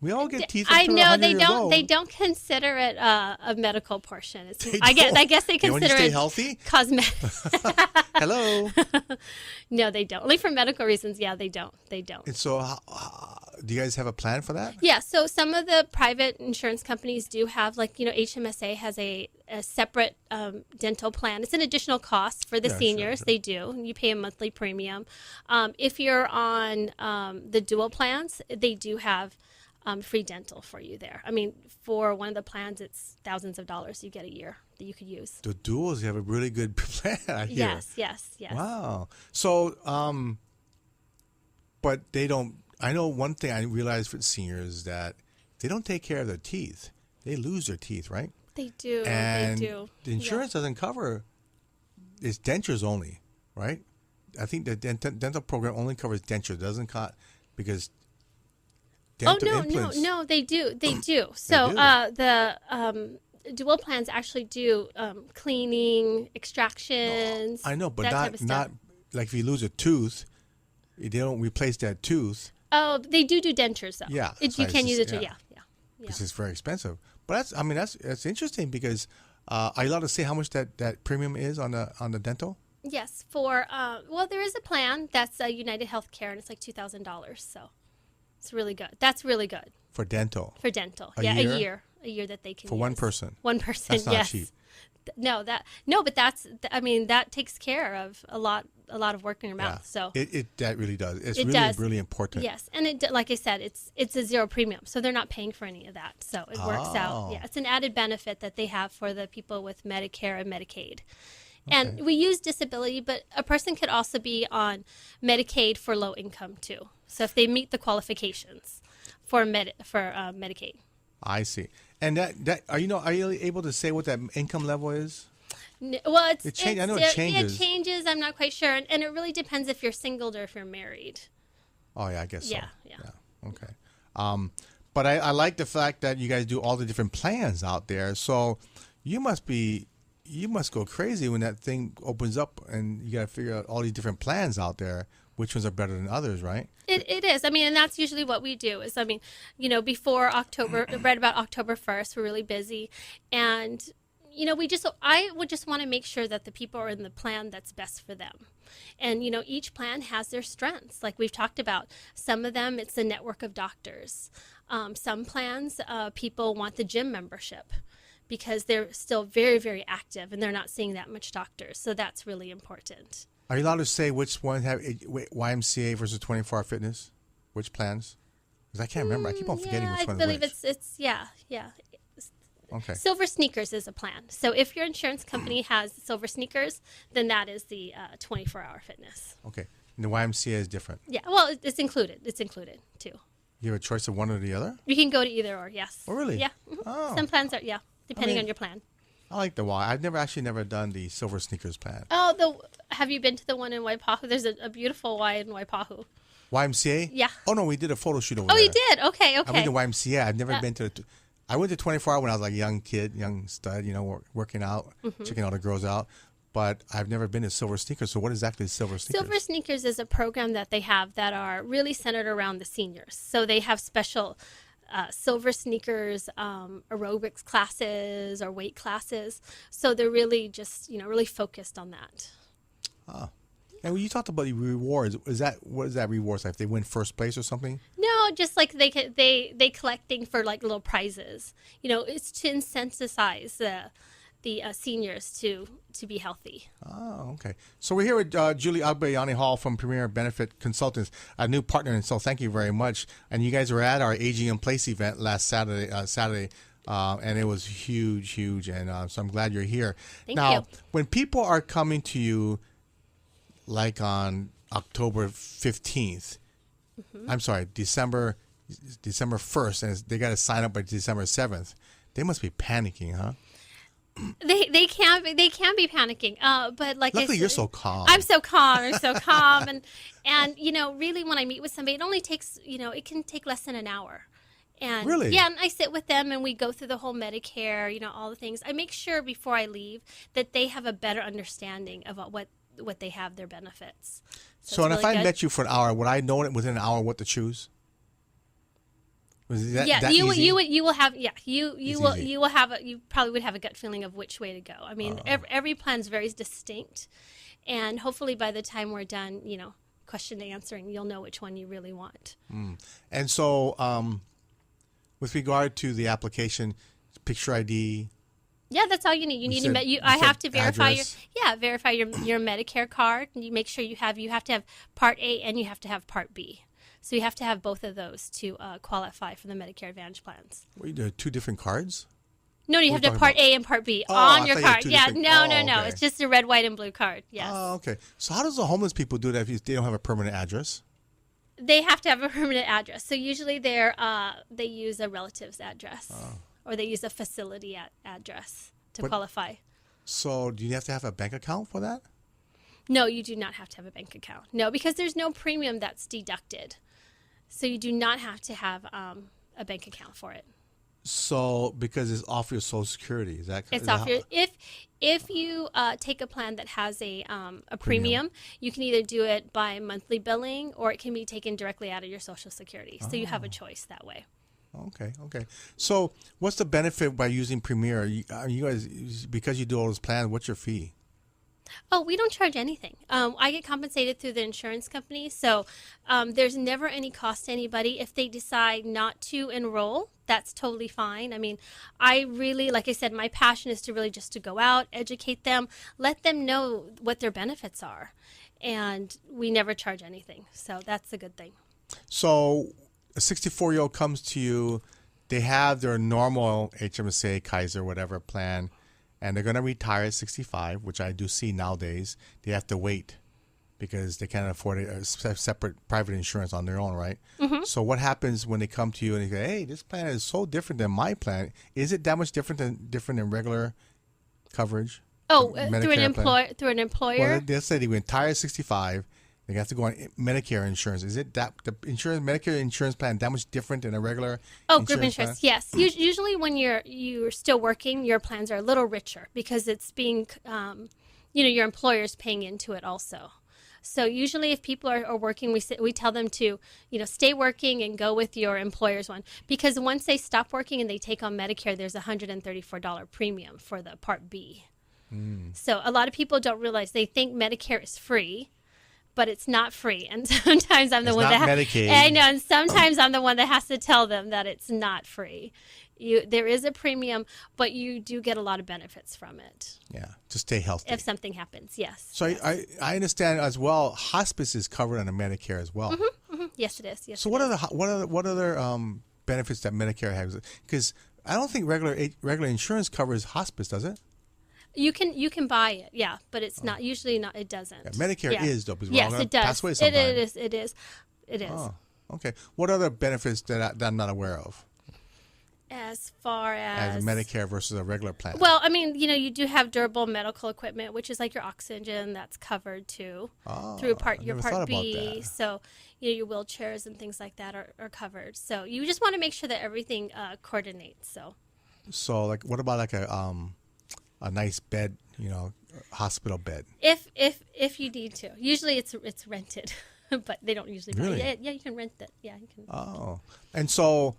Speaker 3: We all get teeth.
Speaker 4: I know they don't. They don't consider it a medical portion. I guess they consider
Speaker 3: stay
Speaker 4: it
Speaker 3: healthy.
Speaker 4: Cosmetic.
Speaker 3: Hello.
Speaker 4: No, they don't. Only for medical reasons. Yeah, they don't.
Speaker 3: And so, do you guys have a plan for that?
Speaker 4: Yeah. So some of the private insurance companies do have, like HMSA has a separate dental plan. It's an additional cost for the seniors. Sure. They do. You pay a monthly premium. If you're on the dual plans, they do have free dental for you there. I mean, for one of the plans, it's thousands of dollars you get a year that you could use.
Speaker 3: The duals have a really good plan, I hear.
Speaker 4: Yes.
Speaker 3: Wow. So, but they don't, I know one thing I realized for seniors is that they don't take care of their teeth. They lose their teeth, right?
Speaker 4: They do.
Speaker 3: And
Speaker 4: they do.
Speaker 3: The insurance doesn't cover, it's dentures only, right? I think the dental program only covers dentures, doesn't because implants.
Speaker 4: No, they do. They do. So the dual plans actually do cleaning, extractions.
Speaker 3: I know, but not like if you lose a tooth, they don't replace that tooth.
Speaker 4: Oh, they do dentures though.
Speaker 3: Yeah,
Speaker 4: You can use it too. Yeah.
Speaker 3: Because it's very expensive. But that's interesting because are you allowed to say how much that premium is on the dental?
Speaker 4: Yes, for there is a plan that's United Healthcare, and it's like $2,000. So it's really good. That's really good
Speaker 3: For dental.
Speaker 4: for dental.
Speaker 3: A
Speaker 4: year that they can
Speaker 3: For
Speaker 4: use.
Speaker 3: one person.
Speaker 4: One person.
Speaker 3: That's not
Speaker 4: yes.
Speaker 3: cheap.
Speaker 4: But that takes care of a lot of work in your mouth. So
Speaker 3: that really does. It's
Speaker 4: It
Speaker 3: really
Speaker 4: does.
Speaker 3: really important.
Speaker 4: yes, and like I said, it's a zero premium, so they're not paying for any of that. So it works out. Yeah, it's an added benefit that they have for the people with Medicare and Medicaid. And we use disability, but a person could also be on Medicaid for low income too. So if they meet the qualifications for Medicaid.
Speaker 3: I see. And that are you able to say what that income level is?
Speaker 4: Well,
Speaker 3: I know it changes.
Speaker 4: It changes. I'm not quite sure, and it really depends if you're single or if you're married.
Speaker 3: Oh yeah, I guess so.
Speaker 4: Yeah.
Speaker 3: Okay. But I like the fact that you guys do all the different plans out there. So you must go crazy when that thing opens up and you got to figure out all these different plans out there. Which ones are better than others, right?
Speaker 4: It is. I mean, and that's usually what we do is, before October, right about October 1st, we're really busy. And, I would just want to make sure that the people are in the plan that's best for them. And, each plan has their strengths. Like we've talked about, some of them, it's a network of doctors. Some plans, people want the gym membership because they're still very, very active and they're not seeing that much doctors. So that's really important.
Speaker 3: Are you allowed to say which one have YMCA versus 24-hour fitness? Which plans? Because I can't remember. I keep on forgetting which one.
Speaker 4: I believe it's.
Speaker 3: Okay.
Speaker 4: Silver Sneakers is a plan. So if your insurance company has Silver Sneakers, then that is the 24-hour fitness.
Speaker 3: Okay. And the YMCA is different.
Speaker 4: Yeah. Well, it's included. It's included too.
Speaker 3: You have a choice of one or the other?
Speaker 4: You can go to either or. Yes.
Speaker 3: Oh, really?
Speaker 4: Yeah.
Speaker 3: Oh.
Speaker 4: Some plans are depending on your plan.
Speaker 3: I like the Y. I've never done the Silver Sneakers plan.
Speaker 4: Oh, have you been to the one in Waipahu? There's a beautiful Y in Waipahu.
Speaker 3: YMCA?
Speaker 4: Yeah.
Speaker 3: Oh no, we did a photo shoot over there.
Speaker 4: Oh, you did? Okay.
Speaker 3: I went to YMCA. I've never been to. I went to 24 hour when I was like a young stud, working out, checking all the girls out. But I've never been to Silver Sneakers. So what exactly is Silver Sneakers?
Speaker 4: Silver Sneakers is a program that they have that are really centered around the seniors. So they have special Silver Sneakers aerobics classes or weight classes. So they're really just, really focused on that.
Speaker 3: Oh. And when you talked about the rewards, what is that rewards like? If they win first place or something?
Speaker 4: No, just like they collecting for like little prizes. It's to incentivize the seniors to be healthy.
Speaker 3: Oh, okay. So we're here with Julie Agbayani Hall from Premier Benefit Consultants, a new partner, and so thank you very much. And you guys were at our Aging in Place event last Saturday, and it was huge, and so I'm glad you're here.
Speaker 4: Thank
Speaker 3: now,
Speaker 4: you.
Speaker 3: when people are coming to you, like on October 15th, I'm sorry, December 1st, and they got to sign up by December 7th, they must be panicking, huh?
Speaker 4: They can be panicking, but like
Speaker 3: Luckily,
Speaker 4: I said,
Speaker 3: you're so calm.
Speaker 4: I'm so calm, and really when I meet with somebody, it only takes it can take less than an hour. And
Speaker 3: really?
Speaker 4: Yeah, and I sit with them and we go through the whole Medicare, all the things. I make sure before I leave that they have a better understanding of what they have, their benefits.
Speaker 3: So and if I met you for an hour, would I know within an hour what to choose? Was that
Speaker 4: you
Speaker 3: easy?
Speaker 4: you will have you probably would have a gut feeling of which way to go. I mean, every plan is very distinct, and hopefully by the time we're done, question and answering, you'll know which one you really want.
Speaker 3: And so, with regard to the application, picture ID.
Speaker 4: Yeah, that's all you need. I have to verify your Medicare card. And you make sure you have to have Part A and you have to have Part B. So you have to have both of those to qualify for the Medicare Advantage plans.
Speaker 3: Wait, there are two different cards?
Speaker 4: No, you have to have Part A and Part B
Speaker 3: on
Speaker 4: your card. Yeah, no.
Speaker 3: Okay.
Speaker 4: It's just a red, white, and blue card. Yes.
Speaker 3: Oh, okay. So how does the homeless people do that if they don't have a permanent address?
Speaker 4: They have to have a permanent address. So usually they use a relative's address or they use a facility address to qualify. So do you have to have a bank account for that? No, you do not have to have a bank account. No, because there's no premium that's deducted. So you do not have to have a bank account for it.
Speaker 3: So because it's off your Social Security, is that?
Speaker 4: It's
Speaker 3: is
Speaker 4: off
Speaker 3: that
Speaker 4: your if you take a plan that has a premium, you can either do it by monthly billing or it can be taken directly out of your Social Security. So you have a choice that way.
Speaker 3: Okay. So what's the benefit by using Premier? You guys, because you do all those plans, what's your fee?
Speaker 4: Oh, we don't charge anything. I get compensated through the insurance company, so there's never any cost to anybody. If they decide not to enroll, that's totally fine. I mean, I really, like I said, my passion is to really just to go out, educate them, let them know what their benefits are, and we never charge anything. So that's a good thing.
Speaker 3: So a 64-year-old comes to you, they have their normal HMSA, Kaiser, whatever plan, and they're going to retire at 65, which I do see nowadays. They have to wait because they can't afford a separate private insurance on their own, right? Mm-hmm. So what happens when they come to you and they say, hey, this plan is so different than my plan? Is it that much different than regular coverage?
Speaker 4: Oh, through an employer?
Speaker 3: Well, let's say they retire at 65. They have to go on Medicare insurance. Is it that the Medicare insurance plan that much different than a regular?
Speaker 4: Group insurance. Plan? Yes. Usually, when you're still working, your plans are a little richer because it's being, your employer's paying into it also. So usually, if people are working, we tell them to, stay working and go with your employer's one because once they stop working and they take on Medicare, there's a $134 premium for the Part B. So a lot of people don't realize they think Medicare is free. But it's not free, and sometimes I'm the one that
Speaker 3: Medicaid.
Speaker 4: I know, and sometimes I'm the one that has to tell them that it's not free. There is a premium, but you do get a lot of benefits from it.
Speaker 3: Yeah, to stay healthy.
Speaker 4: If something happens, yes.
Speaker 3: So
Speaker 4: yes.
Speaker 3: I understand as well. Hospice is covered under Medicare as well.
Speaker 4: Mm-hmm, mm-hmm. Yes, it is. Yes.
Speaker 3: So what other benefits that Medicare has? Because I don't think regular insurance covers hospice, does it?
Speaker 4: You can buy it, yeah, but it's not usually not. It doesn't.
Speaker 3: Yeah, Medicare is though.
Speaker 4: Yes, it does.
Speaker 3: Pass away sometime.
Speaker 4: It is.
Speaker 3: Oh, okay. What other benefits that I'm not aware of?
Speaker 4: As far as
Speaker 3: Medicare versus a regular plan.
Speaker 4: Well, I mean, you do have durable medical equipment, which is like your oxygen that's covered too through your Part B. So your wheelchairs and things like that are covered. So you just want to make sure that everything coordinates.
Speaker 3: So like, what about like a nice bed, hospital bed?
Speaker 4: If you need to. Usually it's rented, but they don't usually buy it. Yeah, you can rent it. Yeah, you can.
Speaker 3: Oh, and so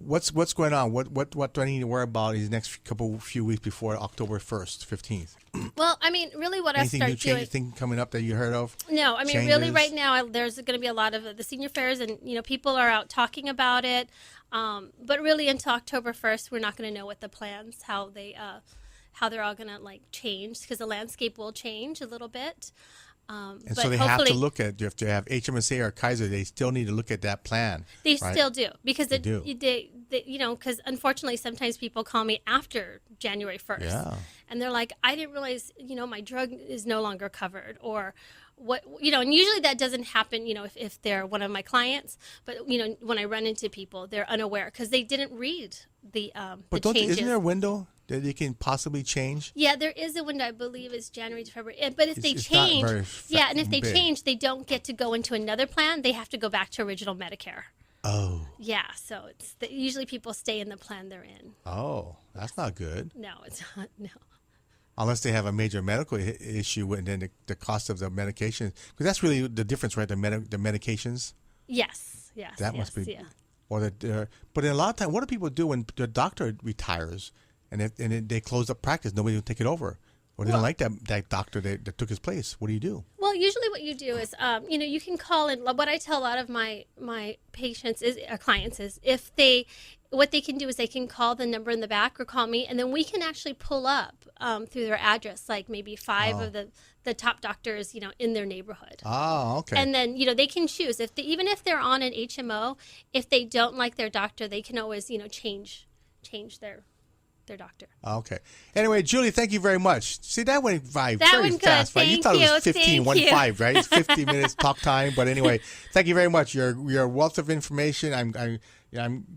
Speaker 3: what's going on? What do I need to worry about these next few weeks before October 1st, 15th?
Speaker 4: Well, I mean, really, what I start doing.
Speaker 3: Anything coming up that you heard of?
Speaker 4: No, I mean, really, right now, there's going to be a lot of the senior fairs, and people are out talking about it. But really, until October 1st, we're not going to know what the plans, how they're all going to change, because the landscape will change a little bit.
Speaker 3: And so they have to look at, if they have HMSA or Kaiser, they still need to look at that plan.
Speaker 4: They still do, because they because unfortunately sometimes people call me after January 1st, and they're like, I didn't realize my drug is no longer covered, or what and usually that doesn't happen if they're one of my clients, but when I run into people, they're unaware because they didn't read the changes.
Speaker 3: Isn't there a window that they can possibly change?
Speaker 4: Yeah, there is a window. I believe it's January to February. But if they change, and if they change, they don't get to go into another plan. They have to go back to original Medicare.
Speaker 3: Oh.
Speaker 4: Yeah, so usually people stay in the plan they're in.
Speaker 3: Oh, that's not good.
Speaker 4: No, it's not. No.
Speaker 3: Unless they have a major medical issue, and then the cost of the medication, because that's really the difference, right? The medications.
Speaker 4: Yes.
Speaker 3: That must be. Yeah. But in a lot of time, what do people do when the doctor retires? And they close up practice, nobody will take it over. Or they don't like that doctor that took his place. What do you do?
Speaker 4: Well, usually what you do is, you can call in. What I tell a lot of my patients clients is, what they can do is they can call the number in the back or call me, and then we can actually pull up through their address, like maybe 5 of the top doctors, in their neighborhood.
Speaker 3: Oh, okay.
Speaker 4: And then, they can choose even if they're on an HMO, if they don't like their doctor, they can always, change their doctor.
Speaker 3: Okay. Anyway, Julie, thank you very much. See, that went by
Speaker 4: that
Speaker 3: very
Speaker 4: went
Speaker 3: fast,
Speaker 4: good.
Speaker 3: right? You thought it was 15, 1-5, right? It's 50 minutes talk time. But anyway, thank you very much. You're a wealth of information. I'm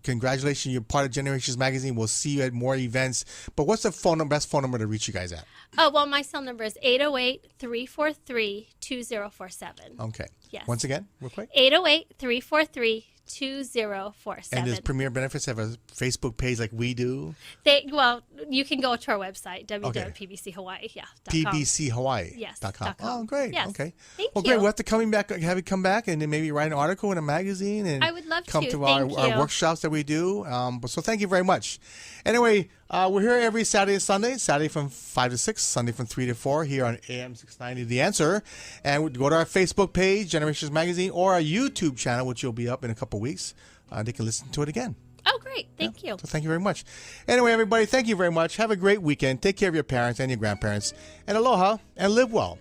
Speaker 3: congratulations. You're part of Generations Magazine. We'll see you at more events. But what's the best phone number to reach you guys at?
Speaker 4: Oh, well, my cell number is 808-343-2047.
Speaker 3: Okay.
Speaker 4: Yes.
Speaker 3: Once again, real quick.
Speaker 4: 808-343-2047. 2047.
Speaker 3: And does Premier Benefits have a Facebook page like we do?
Speaker 4: You can go to our website, www.pbchawaii.com.
Speaker 3: PBCHawaii.com.
Speaker 4: Yes.
Speaker 3: Oh, great.
Speaker 4: Yes.
Speaker 3: Okay.
Speaker 4: Thank
Speaker 3: well,
Speaker 4: you.
Speaker 3: great. We'll have to have you come back and then maybe write an article in a magazine. And
Speaker 4: I would love
Speaker 3: come
Speaker 4: to.
Speaker 3: to
Speaker 4: Thank
Speaker 3: our
Speaker 4: you.
Speaker 3: workshops that we do. So thank you very much. Anyway, we're here every Saturday and Sunday. Saturday from 5 to 6, Sunday from 3 to 4 here on AM 690 The Answer. And go to our Facebook page, Generations Magazine, or our YouTube channel, which will be up in a couple weeks. They can listen to it again.
Speaker 4: Oh, great. Thank you.
Speaker 3: So thank you very much. Anyway, everybody, thank you very much. Have a great weekend. Take care of your parents and your grandparents. And aloha and live well.